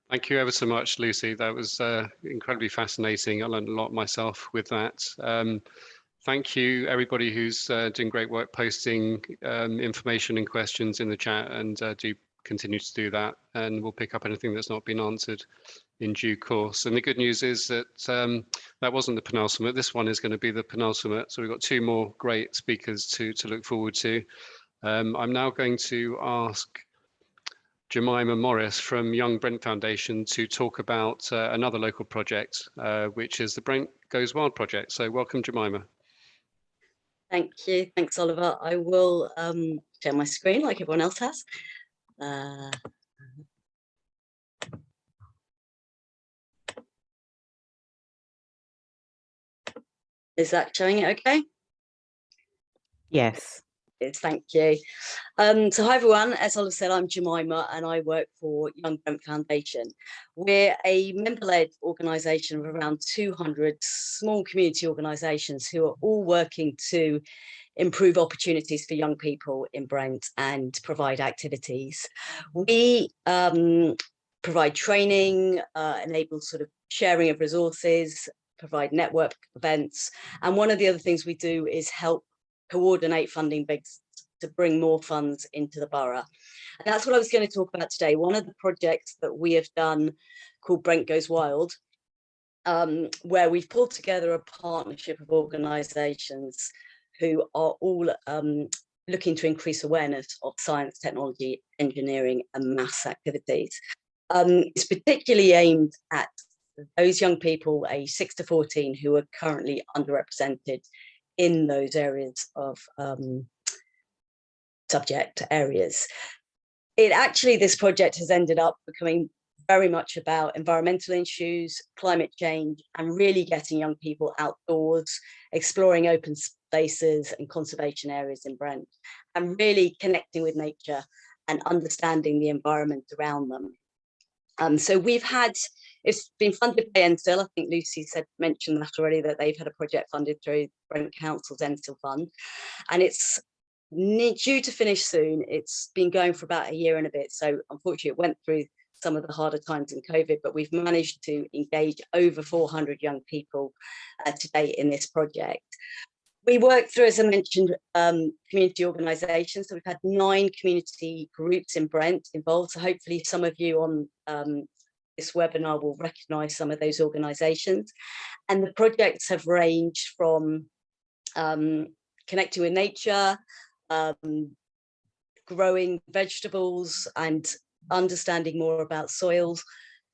Thank you ever so much, Lucy. That was incredibly fascinating. I learned a lot myself with that. Thank you, everybody who's doing great work posting information and questions in the chat, and do continue to do that. And we'll pick up anything that's not been answered in due course. And the good news is that that wasn't the penultimate. This one is going to be the penultimate. So we've got 2 more great speakers to look forward to. I'm now going to ask Jemima Morris from Young Brent Foundation to talk about another local project, which is the Brent Goes Wild project. So welcome, Jemima. Thank you. Thanks, Oliver. I will share my screen like everyone else has. Is that showing it okay? Yes. Thank you. So hi everyone, as Oliver said, I'm Jemima and I work for Young Brent Foundation. We're a member-led organisation of around 200 small community organisations who are all working to improve opportunities for young people in Brent and provide activities. We provide training, enable sort of sharing of resources, provide network events, and one of the other things we do is help coordinate funding bids to bring more funds into the borough. And that's what I was going to talk about today. One of the projects that we have done called Brent Goes Wild, where we've pulled together a partnership of organisations who are all looking to increase awareness of science, technology, engineering and maths activities. It's particularly aimed at those young people aged 6 to 14 who are currently underrepresented in those areas of subject areas. This project has ended up becoming very much about environmental issues, climate change, and really getting young people outdoors, exploring open spaces and conservation areas in Brent, and really connecting with nature and understanding the environment around them. So it's been funded by NSIL. I think Lucy mentioned that already, that they've had a project funded through Brent Council's NSIL fund, and it's due to finish soon. It's been going for about a year and a bit, so unfortunately it went through some of the harder times in COVID, but we've managed to engage over 400 young people to date in this project. We work through, as I mentioned, community organisations. So we've had 9 community groups in Brent involved. So hopefully some of you on this webinar will recognise some of those organisations. And the projects have ranged from connecting with nature, growing vegetables and understanding more about soils.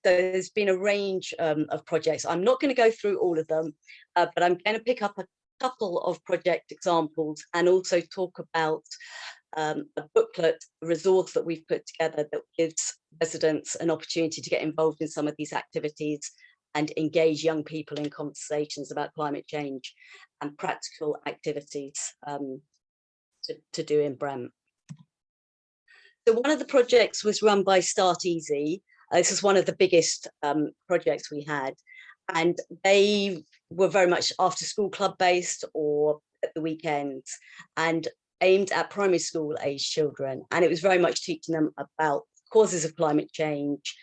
So there's been a range of projects. I'm not going to go through all of them, but I'm going to pick up a couple of project examples and also talk about a booklet, a resource that we've put together that gives residents an opportunity to get involved in some of these activities and engage young people in conversations about climate change and practical activities to do in Brent. So one of the projects was run by Start Easy. This is one of the biggest projects we had, and they were very much after school club based or at the weekends, and aimed at primary school age children. And it was very much teaching them about causes of climate change,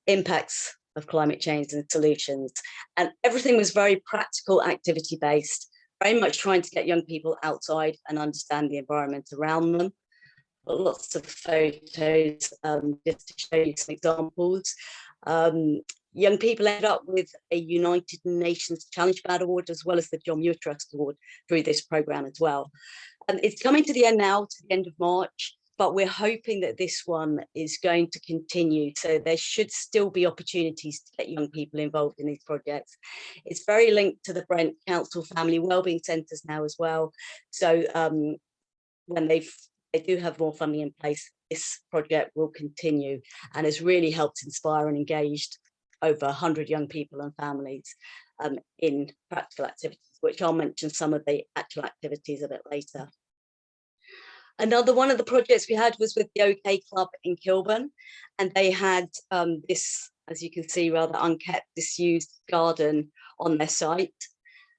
impacts of climate change and solutions. And everything was very practical, activity based, very much trying to get young people outside and understand the environment around them. Got lots of photos just to show you some examples. Young people ended up with a United Nations Challenge Bad Award, as well as the John Muir Trust Award through this programme as well. It's coming to the end now, to the end of March, but we're hoping that this one is going to continue. So there should still be opportunities to get young people involved in these projects. It's very linked to the Brent Council Family Wellbeing Centres now as well. So when they do have more funding in place, this project will continue and has really helped inspire and engaged over 100 young people and families in practical activities, which I'll mention some of the actual activities a bit later. Another one of the projects we had was with the OK Club in Kilburn, and they had this, as you can see, rather unkept, disused garden on their site.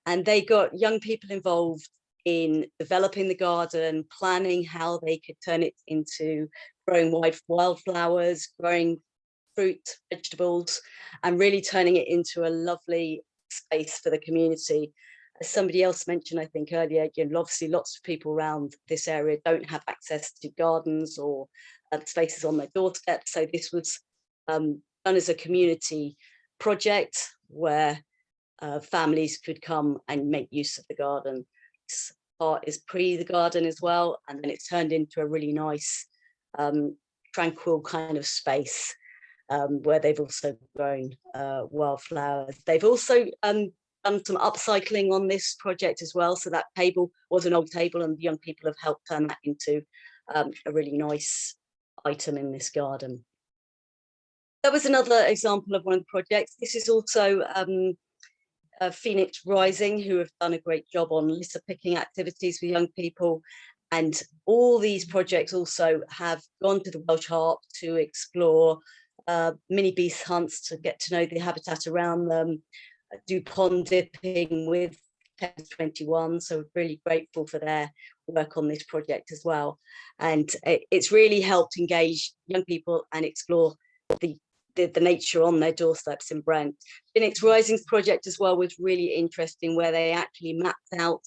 And they got young people involved in developing the garden, planning how they could turn it into growing wildflowers, growing fruit, vegetables, and really turning it into a lovely space for the community. As somebody else mentioned, I think earlier, obviously lots of people around this area don't have access to gardens or spaces on their doorstep. So this was done as a community project where families could come and make use of the garden. This part is pre the garden as well, and then it's turned into a really nice, tranquil kind of space where they've also grown wildflowers. They've also done some upcycling on this project as well. So that table was an old table, and the young people have helped turn that into a really nice item in this garden. That was another example of one of the projects. This is also Phoenix Rising, who have done a great job on litter picking activities with young people. And all these projects also have gone to the Welsh Harp to explore mini beast hunts, to get to know the habitat around them, do pond dipping with Thames 21. So we're really grateful for their work on this project as well. And it's really helped engage young people and explore the nature on their doorsteps in Brent. Phoenix Rising's project as well was really interesting, where they actually mapped out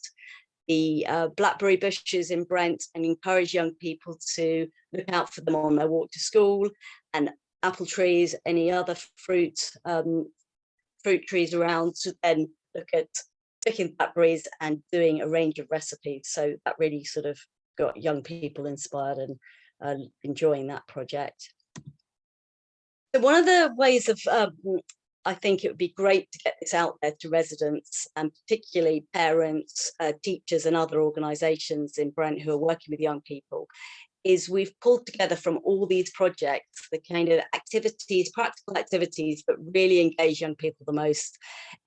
the blackberry bushes in Brent and encourage young people to look out for them on their walk to school, and apple trees, any other fruit trees around, to then look at picking blackberries and doing a range of recipes. So that really sort of got young people inspired and enjoying that project. So one of the ways of, I think it would be great to get this out there to residents, and particularly parents, teachers and other organisations in Brent who are working with young people, is we've pulled together from all these projects the kind of activities, practical activities that really engage young people the most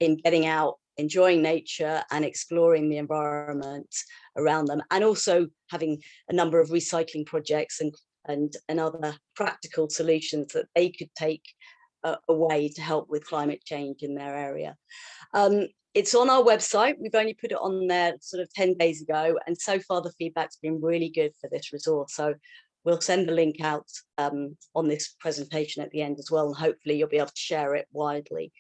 in getting out, enjoying nature and exploring the environment around them, and also having a number of recycling projects and other practical solutions that they could take away to help with climate change in their area. It's on our website. We've only put it on there sort of 10 days ago, and so far the feedback's been really good for this resource. So we'll send the link out on this presentation at the end as well, and hopefully you'll be able to share it widely.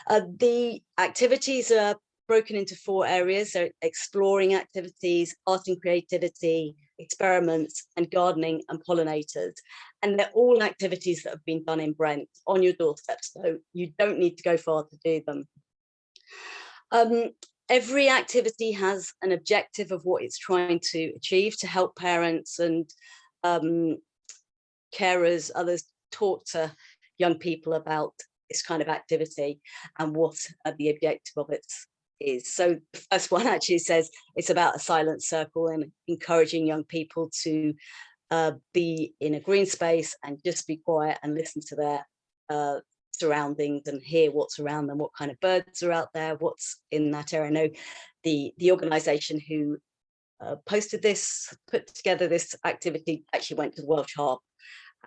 The activities are broken into 4 areas. So exploring activities, art and creativity, experiments, and gardening and pollinators. And they're all activities that have been done in Brent on your doorstep, so you don't need to go far to do them. Every activity has an objective of what it's trying to achieve, to help parents and carers, others, talk to young people about this kind of activity and what the objective of it is. So the first one actually says it's about a silent circle and encouraging young people to be in a green space and just be quiet and listen to their surroundings and hear what's around them, what kind of birds are out there, what's in that area. I know the organisation who posted this, put together this activity, actually went to the Welsh Harp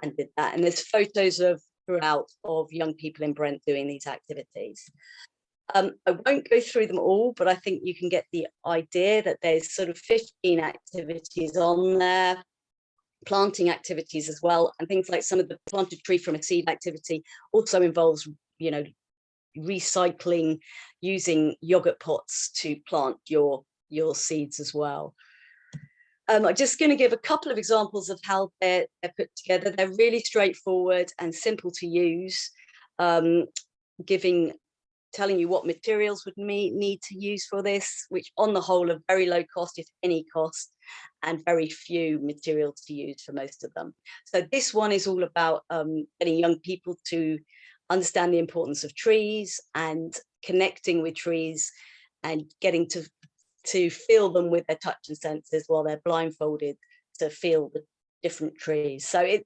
and did that. And there's photos of throughout of young people in Brent doing these activities. I won't go through them all, but I think you can get the idea that there's sort of 15 activities on there, planting activities as well, and things like some of the planted tree from a seed activity also involves, recycling, using yogurt pots to plant your your seeds as well. I'm just going to give a couple of examples of how they're put together. They're really straightforward and simple to use, telling you what materials would need to use for this, which on the whole are very low cost, if any cost, and very few materials to use for most of them. So this one is all about getting young people to understand the importance of trees and connecting with trees and getting to feel them with their touch and senses while they're blindfolded to feel the different trees. So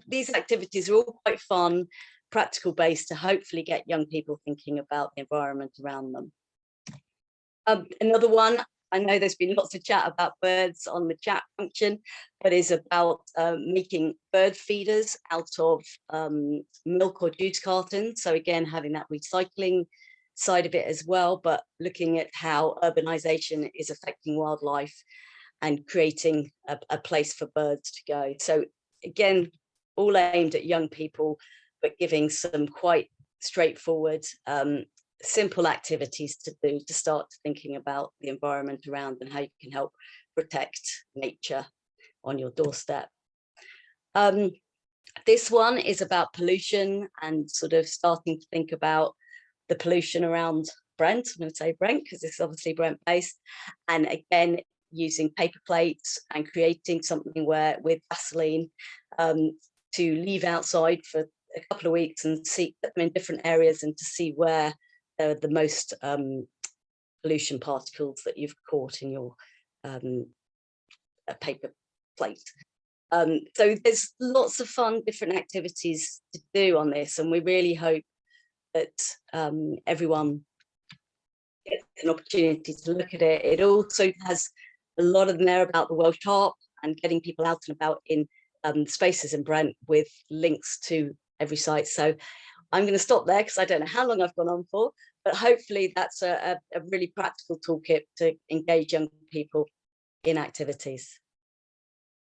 these activities are all quite fun, practical based, to hopefully get young people thinking about the environment around them. Another one, I know there's been lots of chat about birds on the chat function, but is about making bird feeders out of milk or juice cartons. So again, having that recycling side of it as well, but looking at how urbanization is affecting wildlife and creating a place for birds to go. So again, all aimed at young people, but giving some quite straightforward, simple activities to do to start thinking about the environment around and how you can help protect nature on your doorstep. This one is about pollution and sort of starting to think about the pollution around Brent. I'm going to say Brent because it's obviously Brent based, and again using paper plates and creating something where with Vaseline to leave outside for a couple of weeks and put them in different areas and to see where there are the most pollution particles that you've caught in your paper plate. So there's lots of fun different activities to do on this, and we really hope that everyone gets an opportunity to look at it. It also has a lot of them there about the Welsh Harp and getting people out and about in spaces in Brent with links to every site. So I'm going to stop there because I don't know how long I've gone on for, but hopefully that's a really practical toolkit to engage young people in activities.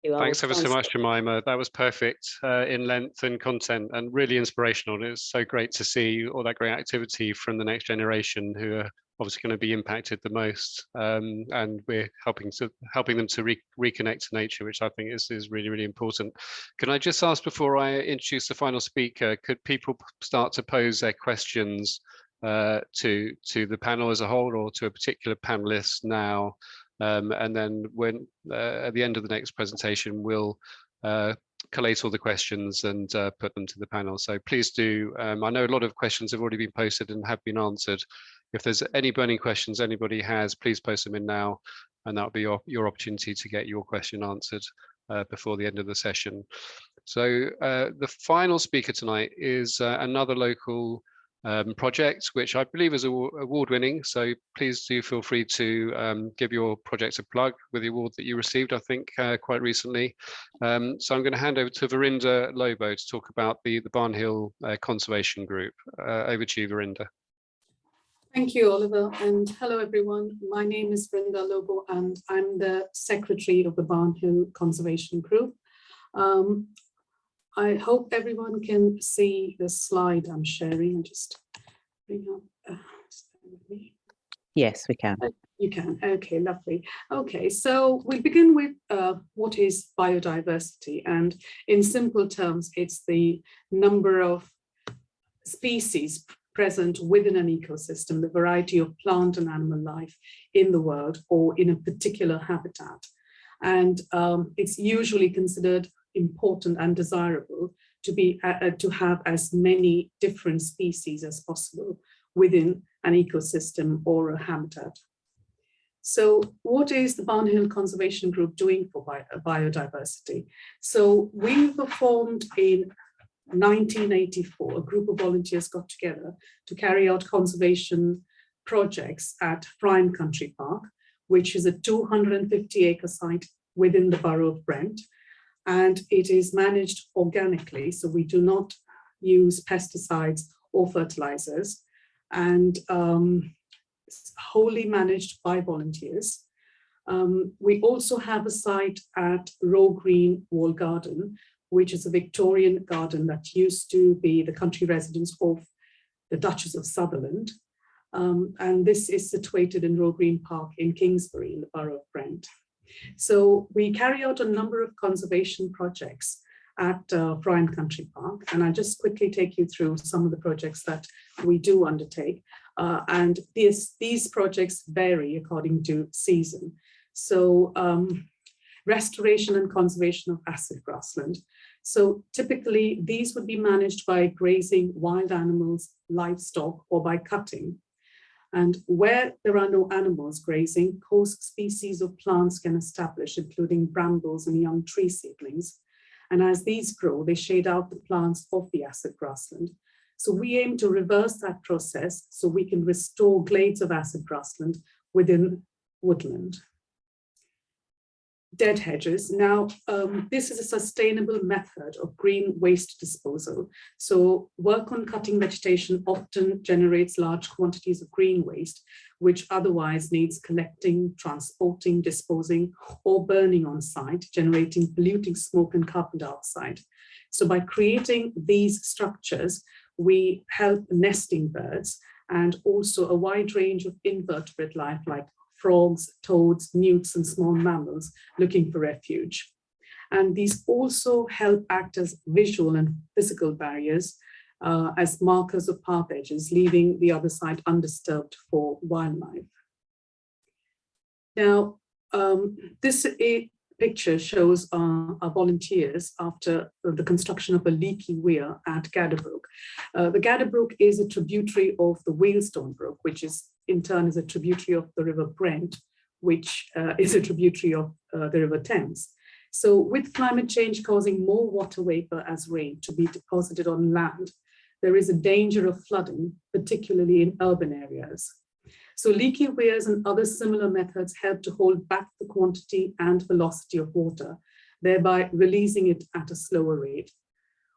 Thanks ever so much, Jemima. That was perfect in length and content and really inspirational. It's so great to see all that great activity from the next generation who are obviously going to be impacted the most. And we're helping them to reconnect to nature, which I think is really, really important. Can I just ask before I introduce the final speaker, could people start to pose their questions to the panel as a whole or to a particular panelist now? And then when at the end of the next presentation, we'll collate all the questions and put them to the panel. So please do. I know a lot of questions have already been posted and have been answered. If there's any burning questions anybody has, please post them in now, and that'll be your opportunity to get your question answered before the end of the session. So the final speaker tonight is another local project, which I believe is award-winning. So please do feel free to give your project a plug with the award that you received, I think, quite recently. So I'm going to hand over to Verinda Lobo to talk about the Barnhill Conservation Group. Over to you, Verinda. Thank you, Oliver, and hello, everyone. My name is Verinda Lobo, and I'm the secretary of the Barnhill Conservation Group. I hope everyone can see the slide I'm sharing and just bring up. Yes, we can. You can. Okay, lovely. Okay, so we'll begin with what is biodiversity, and in simple terms, it's the number of species present within an ecosystem, the variety of plant and animal life in the world or in a particular habitat. And it's usually considered important and desirable to have as many different species as possible within an ecosystem or a habitat. So what is the Barnhill Conservation Group doing for biodiversity? So we were formed in 1984, a group of volunteers got together to carry out conservation projects at Prime Country Park, which is a 250-acre site within the borough of Brent. And it is managed organically, so we do not use pesticides or fertilizers, and wholly managed by volunteers. We also have a site at Row Green Wall Garden, which is a Victorian garden that used to be the country residence of the Duchess of Sutherland. And this is situated in River Green Park in Kingsbury in the borough of Brent. So we carry out a number of conservation projects at Bryant Country Park, and I'll just quickly take you through some of the projects that we do undertake. And these projects vary according to season. So restoration and conservation of acid grassland. So typically these would be managed by grazing wild animals, livestock, or by cutting. And where there are no animals grazing, host species of plants can establish, including brambles and young tree seedlings. And as these grow, they shade out the plants of the acid grassland. So we aim to reverse that process so we can restore glades of acid grassland within woodland. Dead hedges. Now, this is a sustainable method of green waste disposal. So work on cutting vegetation often generates large quantities of green waste, which otherwise needs collecting, transporting, disposing, or burning on site, generating polluting smoke and carbon dioxide. So by creating these structures, we help nesting birds and also a wide range of invertebrate life like frogs, toads, newts, and small mammals looking for refuge. And these also help act as visual and physical barriers as markers of path edges, leaving the other side undisturbed for wildlife. Now, this picture shows our volunteers after the construction of a leaky weir at Gadderbrook. The Gadderbrook is a tributary of the Whalestone Brook, which is in turn is a tributary of the River Brent, which is a tributary of the River Thames. So with climate change causing more water vapor as rain to be deposited on land, there is a danger of flooding, particularly in urban areas. So leaky weirs and other similar methods help to hold back the quantity and velocity of water, thereby releasing it at a slower rate.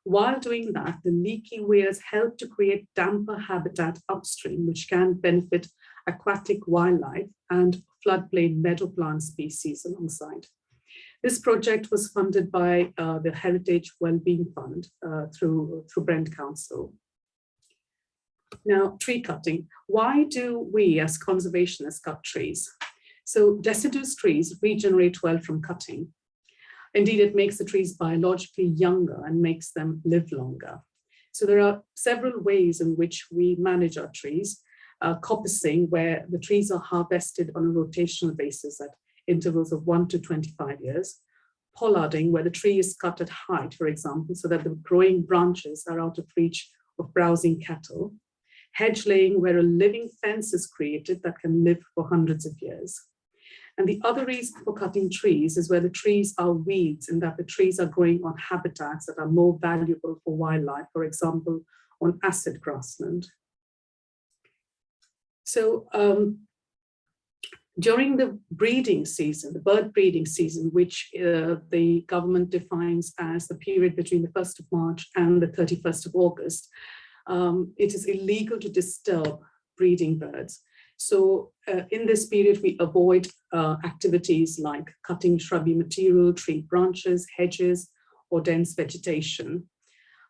While doing that, the leaky weirs help to create damper habitat upstream, which can benefit aquatic wildlife and floodplain meadow plant species alongside. This project was funded by the Heritage Wellbeing Fund through Brent Council. Now, tree cutting. Why do we as conservationists cut trees? So deciduous trees regenerate well from cutting. Indeed, it makes the trees biologically younger and makes them live longer. So there are several ways in which we manage our trees. Coppicing, where the trees are harvested on a rotational basis at intervals of 1 to 25 years. Pollarding, where the tree is cut at height, for example, so that the growing branches are out of reach of browsing cattle. Hedge laying, where a living fence is created that can live for hundreds of years. And the other reason for cutting trees is where the trees are weeds and that the trees are growing on habitats that are more valuable for wildlife, for example, on acid grassland. So during the breeding season, the bird breeding season, which the government defines as the period between the 1st of March and the 31st of August, it is illegal to disturb breeding birds. So in this period, we avoid activities like cutting shrubby material, tree branches, hedges, or dense vegetation,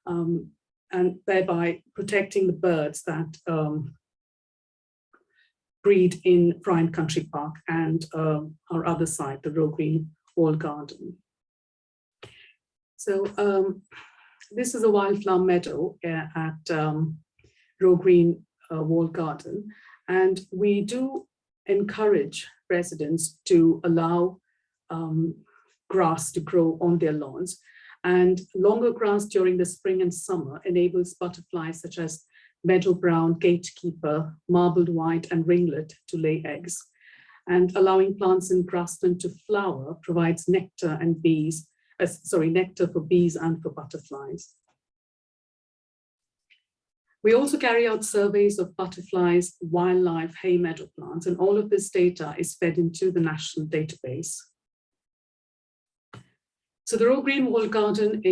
and thereby protecting the birds that breed in Bryant Country Park and our other side, the River Green Walled Garden. So this is a wildflower meadow at River Green Walled Garden. And we do encourage residents to allow grass to grow on their lawns. And longer grass during the spring and summer enables butterflies such as meadow brown, gatekeeper, marbled white, and ringlet to lay eggs. And allowing plants in grassland to flower provides nectar and bees, nectar for bees and for butterflies. We also carry out surveys of butterflies, wildlife, hay meadow plants, and all of this data is fed into the national database. So the River Green Walled Garden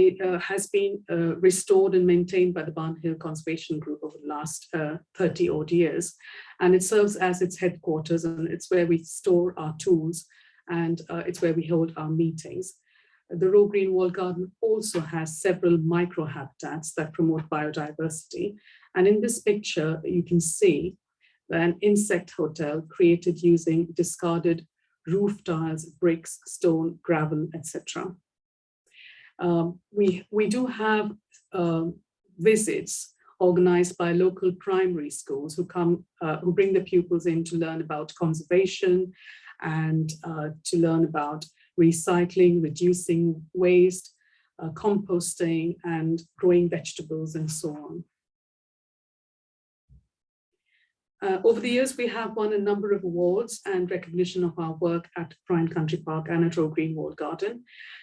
has been restored and maintained by the Barn Hill Conservation Group over the last 30 odd years. And it serves as its headquarters, and it's where we store our tools, and it's where we hold our meetings. The River Green Walled Garden also has several microhabitats that promote biodiversity. And in this picture, you can see an insect hotel created using discarded roof tiles, bricks, stone, gravel, etc. We do have visits organized by local primary schools who bring the pupils in to learn about conservation and to learn about recycling, reducing waste, composting, and growing vegetables, and so on. Over the years, we have won a number of awards and recognition of our work at Prime Country Park and at Roe Greenwald Garden.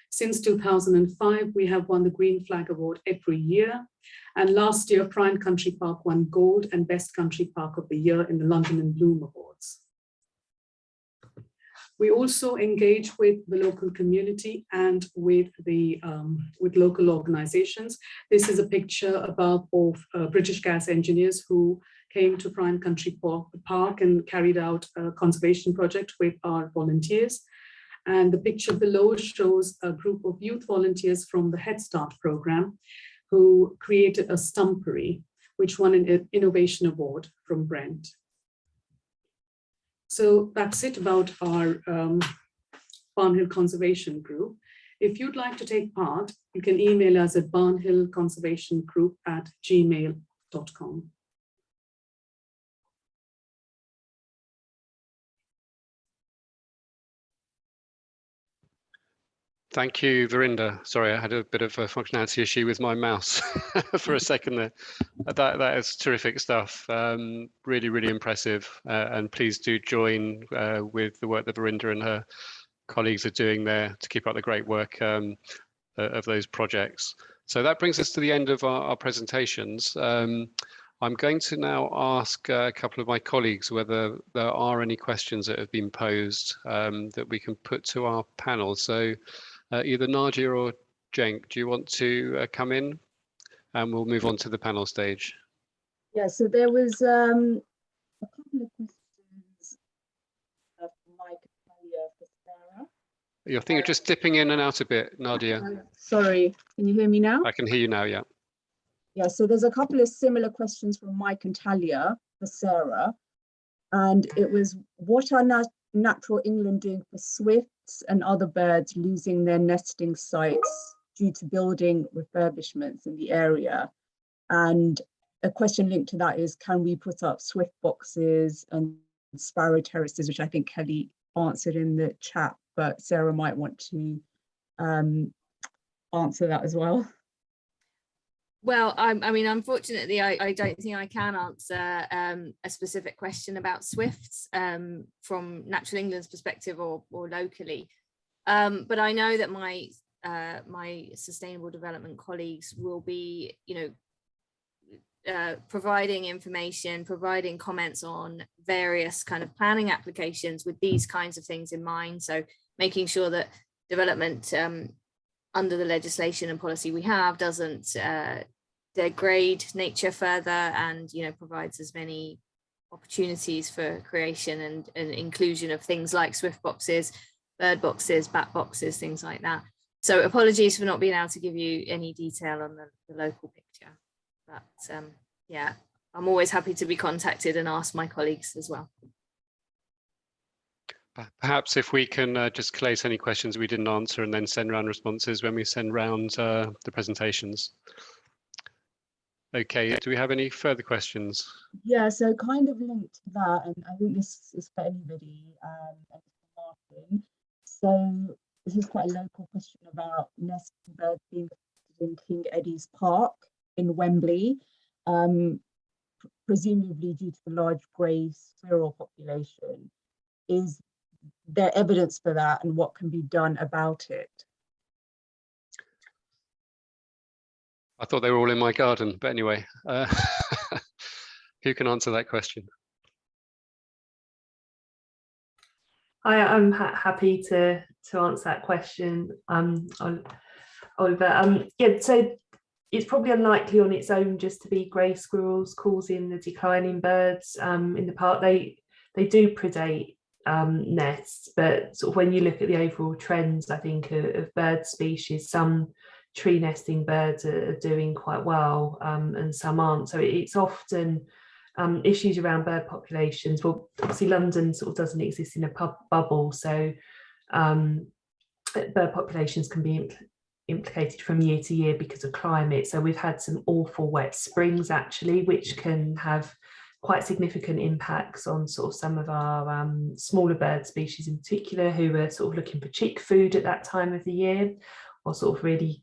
Since 2005, we have won the Green Flag Award every year. And last year, Prime Country Park won Gold and Best Country Park of the Year in the London and Bloom Awards. We also engage with the local community and with local organizations. This is a picture of British Gas engineers who came to Prime Country Park and carried out a conservation project with our volunteers. And the picture below shows a group of youth volunteers from the Head Start program who created a stumpery, which won an Innovation Award from Brent. So that's it about our Barnhill Conservation Group. If you'd like to take part, you can email us at barnhillconservationgroup@gmail.com. Thank you, Verinda. Sorry, I had a bit of a functionality issue with my mouse for a second there. That is terrific stuff. Really, really impressive. And please do join with the work that Verinda and her colleagues are doing there to keep up the great work of those projects. So that brings us to the end of our presentations. I'm going to now ask a couple of my colleagues whether there are any questions that have been posed that we can put to our panel. So either Nadia or Cenk, do you want to come in? And we'll move on to the panel stage. Yeah, so there was a couple of questions from Mike for Sarah. I think you're just dipping in and out a bit, Nadia. Sorry, can you hear me now? I can hear you now, yeah. Yeah, so there's a couple of similar questions from Mike and Talia for Sarah. And it was, what are Natural England doing for swifts and other birds losing their nesting sites due to building refurbishments in the area? And a question linked to that is, can we put up swift boxes and sparrow terraces, which I think Kelly answered in the chat, but Sarah might want to answer that as well. Well, I mean, unfortunately, I don't think I can answer a specific question about swifts from Natural England's perspective or locally. But I know that my sustainable development colleagues will be, providing information, providing comments on various kind of planning applications with these kinds of things in mind. So making sure that development under the legislation and policy we have doesn't degrade nature further, and provides as many opportunities for creation and inclusion of things like swift boxes, bird boxes, bat boxes, things like that. So apologies for not being able to give you any detail on the local picture, but yeah, I'm always happy to be contacted and ask my colleagues as well. Perhaps if we can just collate any questions we didn't answer and then send around responses when we send round the presentations. Okay, do we have any further questions? Yeah, so kind of linked to that, and I think this is for anybody, and for Martin. So this is quite a local question about nesting birds being in King Eddie's Park in Wembley, presumably due to the large grey squirrel population. Is there evidence for that, and what can be done about it? I thought they were all in my garden, but anyway, who can answer that question? I'm happy to answer that question, Oliver. Yeah, so it's probably unlikely on its own just to be grey squirrels causing the decline in birds in the park. They do predate nests, but sort of when you look at the overall trends, I think of bird species, some tree nesting birds are doing quite well and some aren't. So it's often issues around bird populations. Well, obviously London sort of doesn't exist in a bubble, so bird populations can be implicated from year to year because of climate. So we've had some awful wet springs actually, which can have quite significant impacts on sort of some of our smaller bird species in particular, who are sort of looking for chick food at that time of the year, or sort of really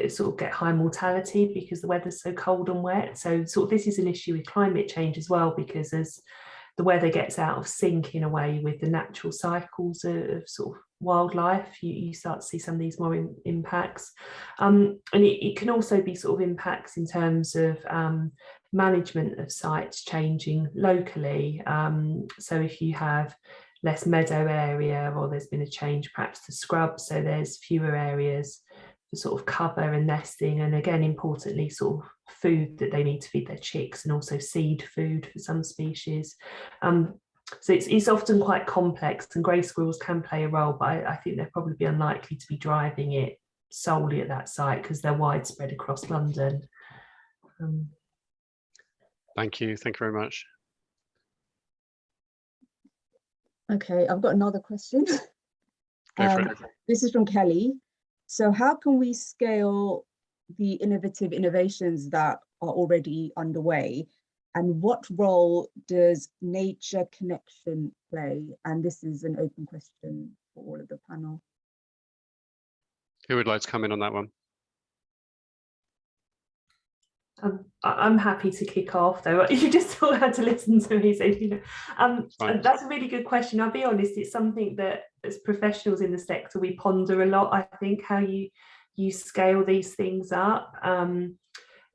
sort of get high mortality because the weather's so cold and wet. So sort of this is an issue with climate change as well, because as the weather gets out of sync in a way with the natural cycles of sort of wildlife, you start to see some of these more impacts. And it can also be sort of impacts in terms of management of sites changing locally. So if you have less meadow area, or there's been a change perhaps to scrub, so there's fewer areas for sort of cover and nesting, and again importantly sort of food that they need to feed their chicks, and also seed food for some species. So it's often quite complex, and grey squirrels can play a role, but I think they'll probably be unlikely to be driving it solely at that site because they're widespread across London. Thank you very much. Okay, I've got another question. Go for it. This is from Kelly. So how can we scale the innovative innovations that are already underway? And what role does nature connection play? And this is an open question for all of the panel. Who would like to come in on that one? I'm happy to kick off, though. You just all had to listen to me, so you know. That's a really good question. I'll be honest, it's something that as professionals in the sector we ponder a lot. I think how you scale these things up,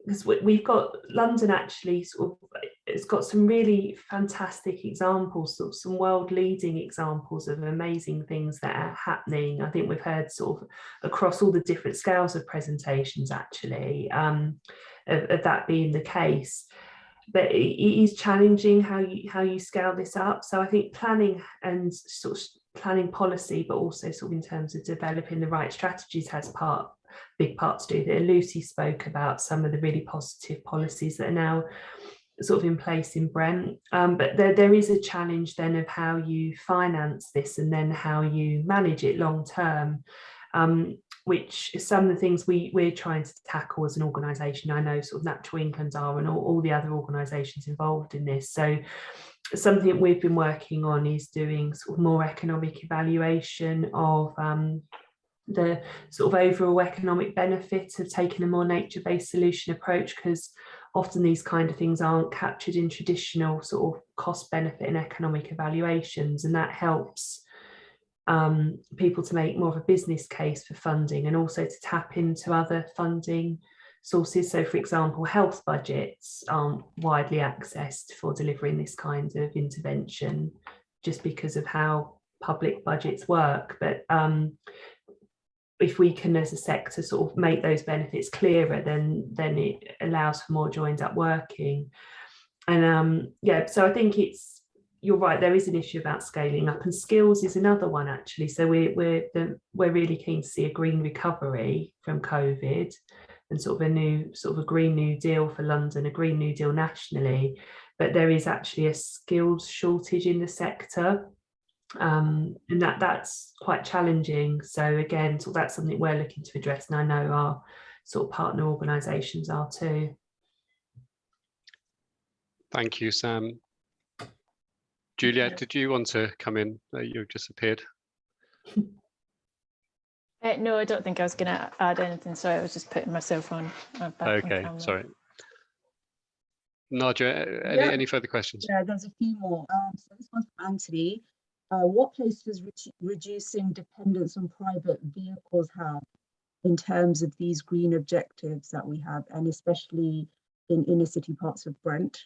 because we've got London actually sort of, it's got some really fantastic examples, sort of some world-leading examples of amazing things that are happening. I think we've heard sort of across all the different scales of presentations actually. Of that being the case, but it is challenging how you scale this up. So I think planning and sort of planning policy, but also sort of in terms of developing the right strategies has big part to do there. Lucy spoke about some of the really positive policies that are now sort of in place in Brent, but there is a challenge then of how you finance this and then how you manage it long term. Which is some of the things we're trying to tackle as an organisation. I know sort of Natural England are, and all the other organisations involved in this. So something we've been working on is doing sort of more economic evaluation of the sort of overall economic benefit of taking a more nature-based solution approach, because often these kind of things aren't captured in traditional sort of cost benefit and economic evaluations, and that helps people to make more of a business case for funding, and also to tap into other funding sources. So for example, health budgets aren't widely accessed for delivering this kind of intervention just because of how public budgets work. But if we can as a sector sort of make those benefits clearer, then it allows for more joined up working. And yeah, so I think you're right, there is an issue about scaling up, and skills is another one actually. So we're really keen to see a green recovery from COVID, and sort of a Green New Deal for London, a Green New Deal nationally. But there is actually a skills shortage in the sector, and that's quite challenging. So again, so that's something we're looking to address, and I know our sort of partner organisations are too. Thank you, Sam. Juliet, did you want to come in? You've just appeared. No, I don't think I was going to add anything. Sorry, I was just putting myself on. Okay, sorry. Nadia, any further questions? Yeah, there's a few more. So this one's from Anthony. What place does reducing dependence on private vehicles have in terms of these green objectives that we have, and especially in inner city parts of Brent?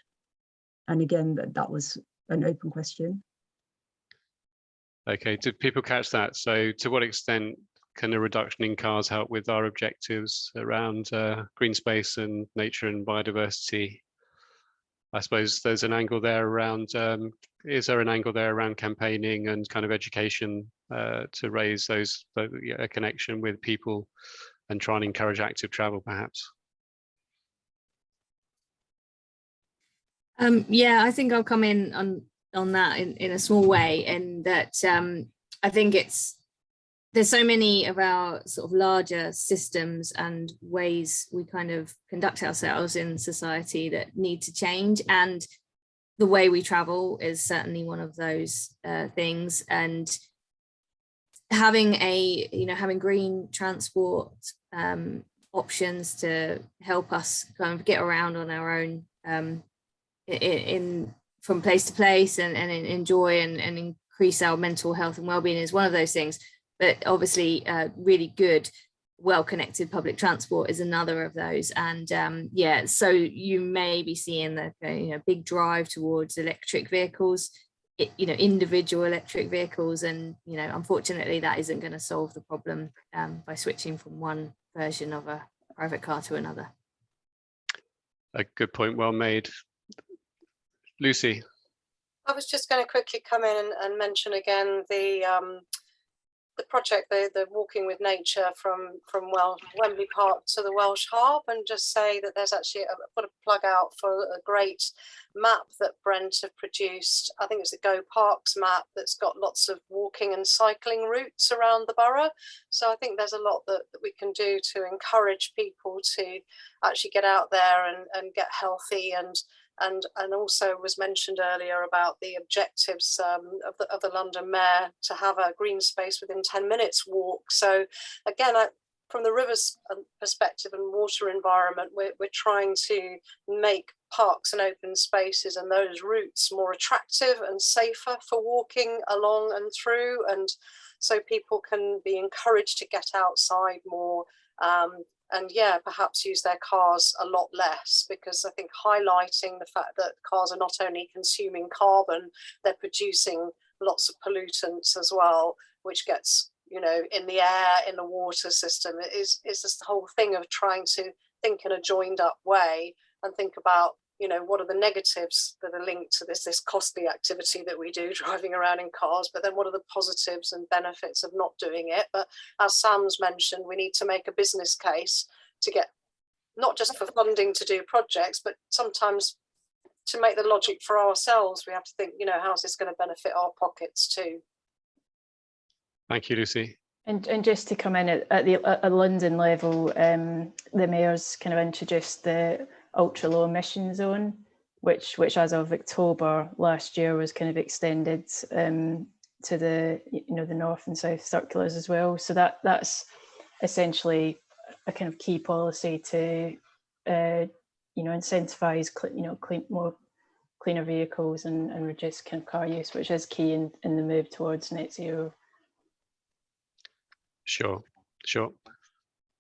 And again, that was an open question. Okay, did people catch that? So to what extent can a reduction in cars help with our objectives around green space and nature and biodiversity? I suppose there's an angle there around, is there an angle there around campaigning and kind of education to raise a connection with people and try and encourage active travel perhaps? Yeah, I think I'll come in on that in a small way, in that I think there's so many of our sort of larger systems and ways we kind of conduct ourselves in society that need to change, and the way we travel is certainly one of those things. And having having green transport options to help us kind of get around on our own from place to place and enjoy and increase our mental health and well-being is one of those things. But obviously really good, well-connected public transport is another of those. And yeah, so you may be seeing the big drive towards electric vehicles, individual electric vehicles, and unfortunately that isn't going to solve the problem by switching from one version of a private car to another. A good point, well made. Lucy. I was just going to quickly come in and mention again the project, the Walking with Nature from Wembley Park to the Welsh Harp, and just say that there's actually put a plug out for a great map that Brent have produced. I think it's the Go Parks map that's got lots of walking and cycling routes around the borough. So I think there's a lot that we can do to encourage people to actually get out there and get healthy, and also was mentioned earlier about the objectives of the London Mayor to have a green space within 10 minutes walk. So again, from the river's perspective and water environment, we're trying to make parks and open spaces and those routes more attractive and safer for walking along and through, and so people can be encouraged to get outside more. And yeah, perhaps use their cars a lot less, because I think highlighting the fact that cars are not only consuming carbon, they're producing lots of pollutants as well, which gets, in the air, in the water system. It is this whole thing of trying to think in a joined up way and think about, what are the negatives that are linked to this costly activity that we do, driving around in cars, but then what are the positives and benefits of not doing it? But as Sam's mentioned, we need to make a business case to get, not just for funding to do projects, but sometimes to make the logic for ourselves. We have to think, how's this going to benefit our pockets too? Thank you, Lucy. And just to come in at a London level, the Mayor's kind of introduced the ultra low emission zone, which as of October last year was kind of extended to the the north and south circulars as well. So that's essentially a kind of key policy to incentivize cleaner vehicles and reduce kind of car use, which is key in the move towards net zero. Sure.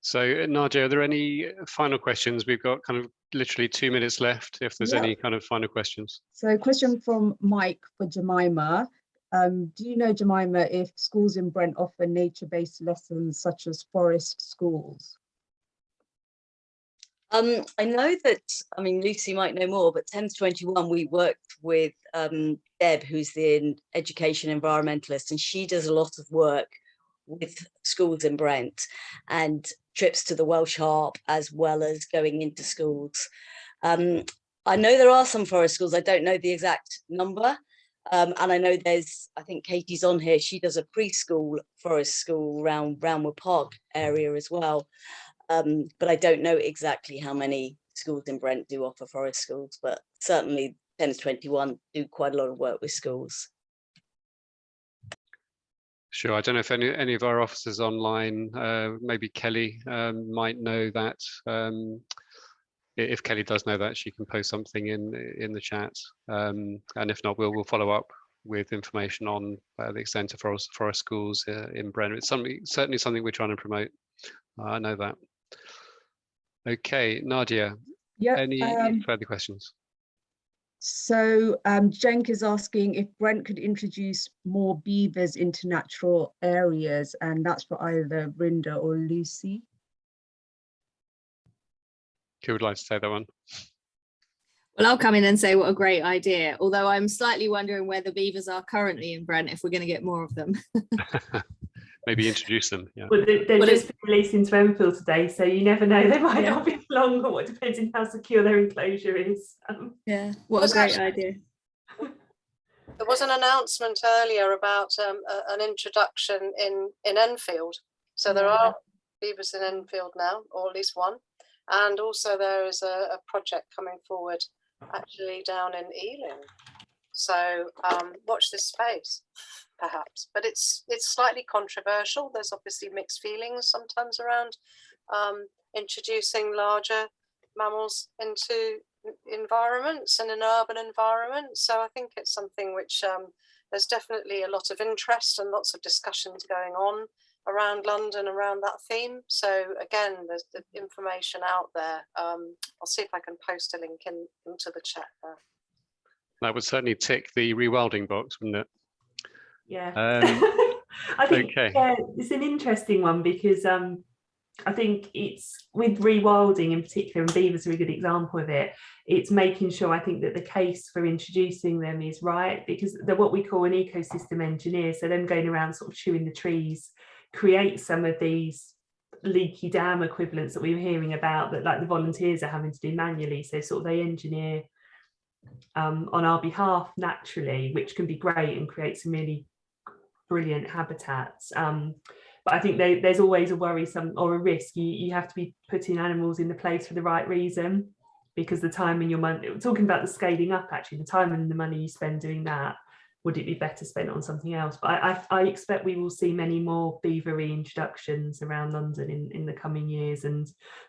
So Nadia, are there any final questions? We've got kind of literally 2 minutes left, if there's any kind of final questions. So a question from Mike for Jemima. Do you know, Jemima, if schools in Brent offer nature-based lessons such as forest schools? I know that, Lucy might know more, but Thames 21, we worked with Deb, who's the education environmentalist, and she does a lot of work with schools in Brent and trips to the Welsh Harp, as well as going into schools. I know there are some forest schools. I don't know the exact number. And I know I think Katie's on here, she does a preschool forest school around Brownwood Park area as well. But I don't know exactly how many schools in Brent do offer forest schools, but certainly Thames 21 do quite a lot of work with schools. Sure. I don't know if any of our officers online, maybe Kelly might know that. If Kelly does know that, she can post something in the chat. And if not, we'll follow up with information on the extent of forest schools in Brent. It's certainly something we're trying to promote. I know that. Okay, Nadia. Yeah. Any further questions? So Jenk is asking if Brent could introduce more beavers into natural areas, and that's for either Brynda or Lucy. Who would like to say that one? Well, I'll come in and say what a great idea, although I'm slightly wondering where the beavers are currently in Brent, if we're going to get more of them. maybe introduce them. Yeah. Well, they're just been released into Enfield today, so you never know. They might not be long, or what depends on how secure their enclosure is. Yeah, what a great idea. There was an announcement earlier about an introduction in Enfield. So there are beavers in Enfield now, or at least one. And also there is a project coming forward actually down in Ealing. So watch this space, perhaps. But it's slightly controversial. There's obviously mixed feelings sometimes around introducing larger mammals into environments and in urban environments. So I think it's something which there's definitely a lot of interest and lots of discussions going on around London around that theme. So again, there's the information out there. I'll see if I can post a link into the chat there. That would certainly tick the rewilding box, wouldn't it? Yeah. I think it's an interesting one because I think it's with rewilding in particular, and beavers are a good example of it. It's making sure, I think, that the case for introducing them is right, because they're what we call an ecosystem engineer. So them going around sort of chewing the trees create some of these leaky dam equivalents that we were hearing about, that like the volunteers are having to do manually. So sort of they engineer on our behalf naturally, which can be great and create some really brilliant habitats. But I think there's always a worrisome or a risk. You have to be putting animals in the place for the right reason, because the time and your money, talking about the scaling up, actually, the time and the money you spend doing that, would it be better spent on something else? But I expect we will see many more beaver reintroductions around London in the coming years, and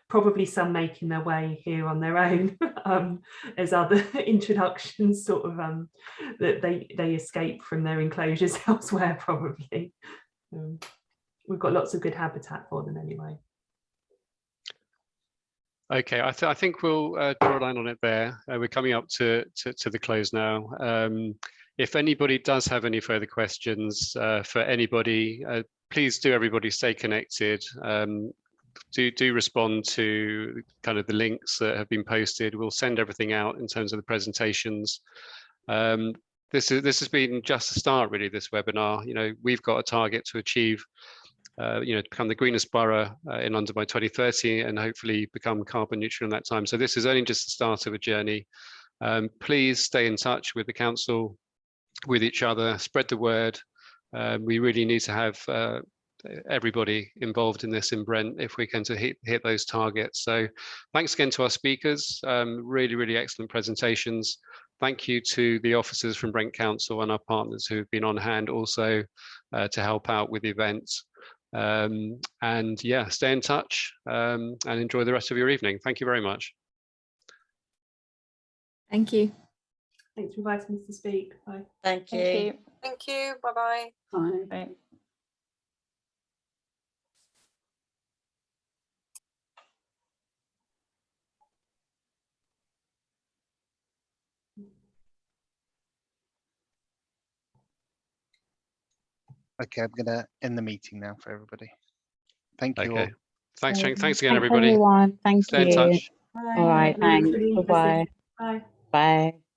probably some making their way here on their own as other introductions sort of that they escape from their enclosures elsewhere, probably. We've got lots of good habitat for them anyway. Okay, I think we'll draw a line on it there. We're coming up to the close now. If anybody does have any further questions for anybody, please do everybody stay connected. Do respond to kind of the links that have been posted. We'll send everything out in terms of the presentations. This has been just a start, really, this webinar. You know, we've got a target to achieve, become the greenest borough in London by 2030, and hopefully become carbon neutral in that time. So this is only just the start of a journey. Please stay in touch with the council, with each other, spread the word. We really need to have everybody involved in this in Brent if we're going to hit those targets. So thanks again to our speakers, really, really excellent presentations. Thank you to the officers from Brent Council and our partners who have been on hand also to help out with the event. And yeah, stay in touch and enjoy the rest of your evening. Thank you very much. Thank you. Thanks for inviting us to speak. Bye. Thank you. Thank you. Bye-bye. Bye. Bye. Okay, I'm gonna end the meeting now for everybody. Thank you all. Thanks, Cenk. Thanks again, Thanks, everybody. everyone. Thank Stay you. in touch. Bye. All right, That was thanks. really Bye-bye. interesting. Bye. Bye.